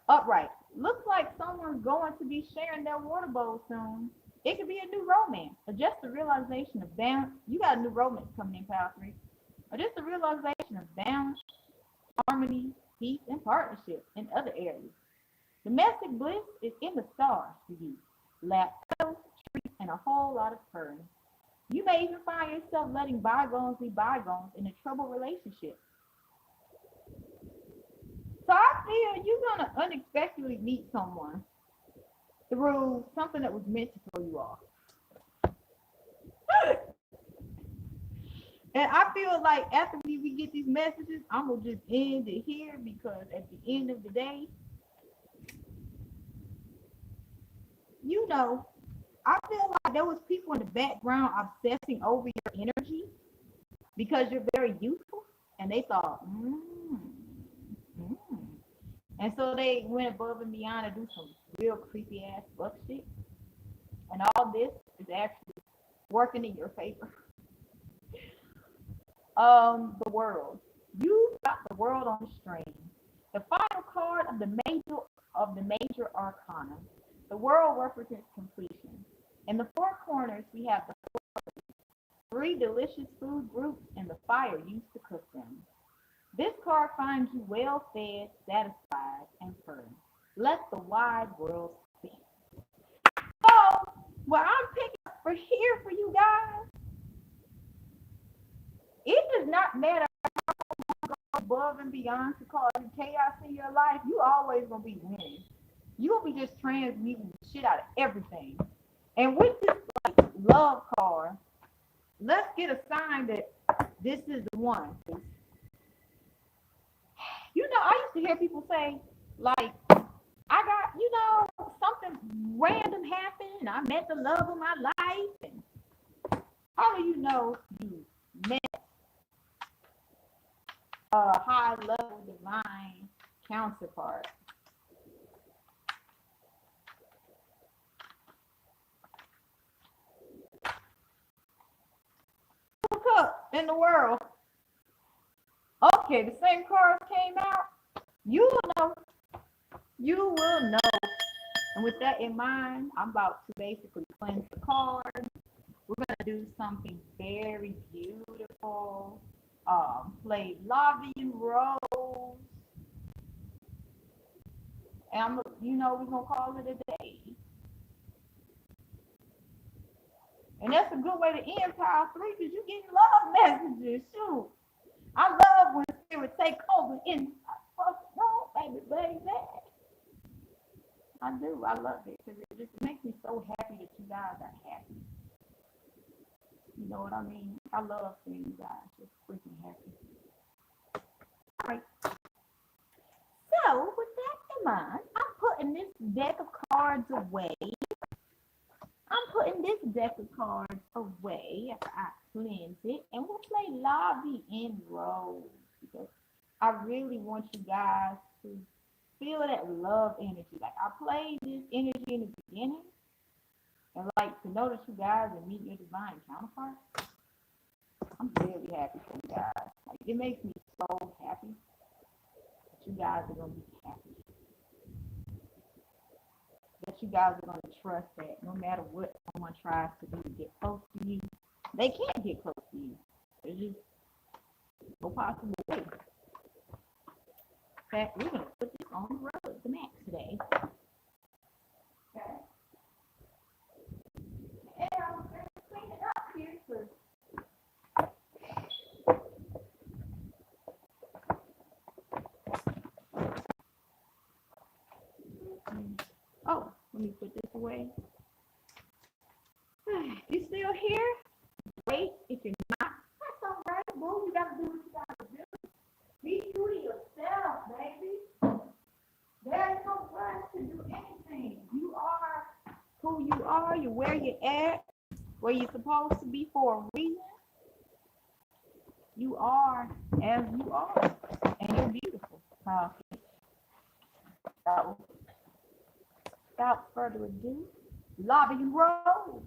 Upright. Looks like someone's going to be sharing their water bowl soon. It could be a new romance, or just the realization of balance. You got a new romance coming in, Power 3. Or just the realization of balance, harmony, peace, and partnership in other areas. Domestic bliss is in the stars for you. Lap petals, treats, and a whole lot of purring. You may even find yourself letting bygones be bygones in a troubled relationship. So I feel you're going to unexpectedly meet someone through something that was meant to throw you off. And I feel like after we get these messages, I'm gonna just end it here because at the end of the day, you know, I feel like there was people in the background obsessing over your energy because you're very youthful, and they thought, mm. And so they went above and beyond to do some real creepy ass fuck shit. And all this is actually working in your favor. The world. You got the world on the string. The final card of the major arcana. The world represents completion. In the four corners, we have the three delicious food groups and the fire used to cook them. This card finds you well fed, satisfied, and firm. Let the wide world see. So, what I'm picking up for here for you guys, it does not matter above and beyond to cause you chaos in your life. You always gonna be winning. You gonna be just transmuting the shit out of everything. And with this love card, let's get a sign that this is the one. You know, I used to hear people say, like, I got, something random happened, and I met the love of my life, and how do you know you met a high level divine counterpart? Look up in the world. Okay, the same cards came out. You will know. You will know. And with that in mind, I'm about to basically cleanse the cards. We're going to do something very beautiful. Play Love You Rose. And we're going to call it a day. And that's a good way to end pile 3 because you're getting love messages. Shoot. I love when spirit take over in baby. I do. I love it because it just makes me so happy that you guys are happy. You know what I mean? I love seeing you guys just freaking happy. All right. So with that in mind, I'm putting this deck of cards away. After I cleanse it, and we'll play Lobby in Rose because I really want you guys to feel that love energy. Like I played this energy in the beginning, and like to know that you guys are meeting your divine counterpart. I'm really happy for you guys. Like it makes me so happy that you guys are gonna be happy. That you guys are gonna trust that no matter what someone tries to do to get close to you, they can't get close to you. There's just no possible way. In fact, we're gonna put this on the road, the mat today. Okay. And I'm gonna clean it up here for oh, let me put this away. You still here? Great. If you're not, that's all right. Boo, you gotta do what you gotta do. Be true to yourself, baby. There's no rush to do anything. You are who you are. You're where you're at, where you're supposed to be for a reason. You are as you are, and you're beautiful. So, without further ado, Lobby Rose.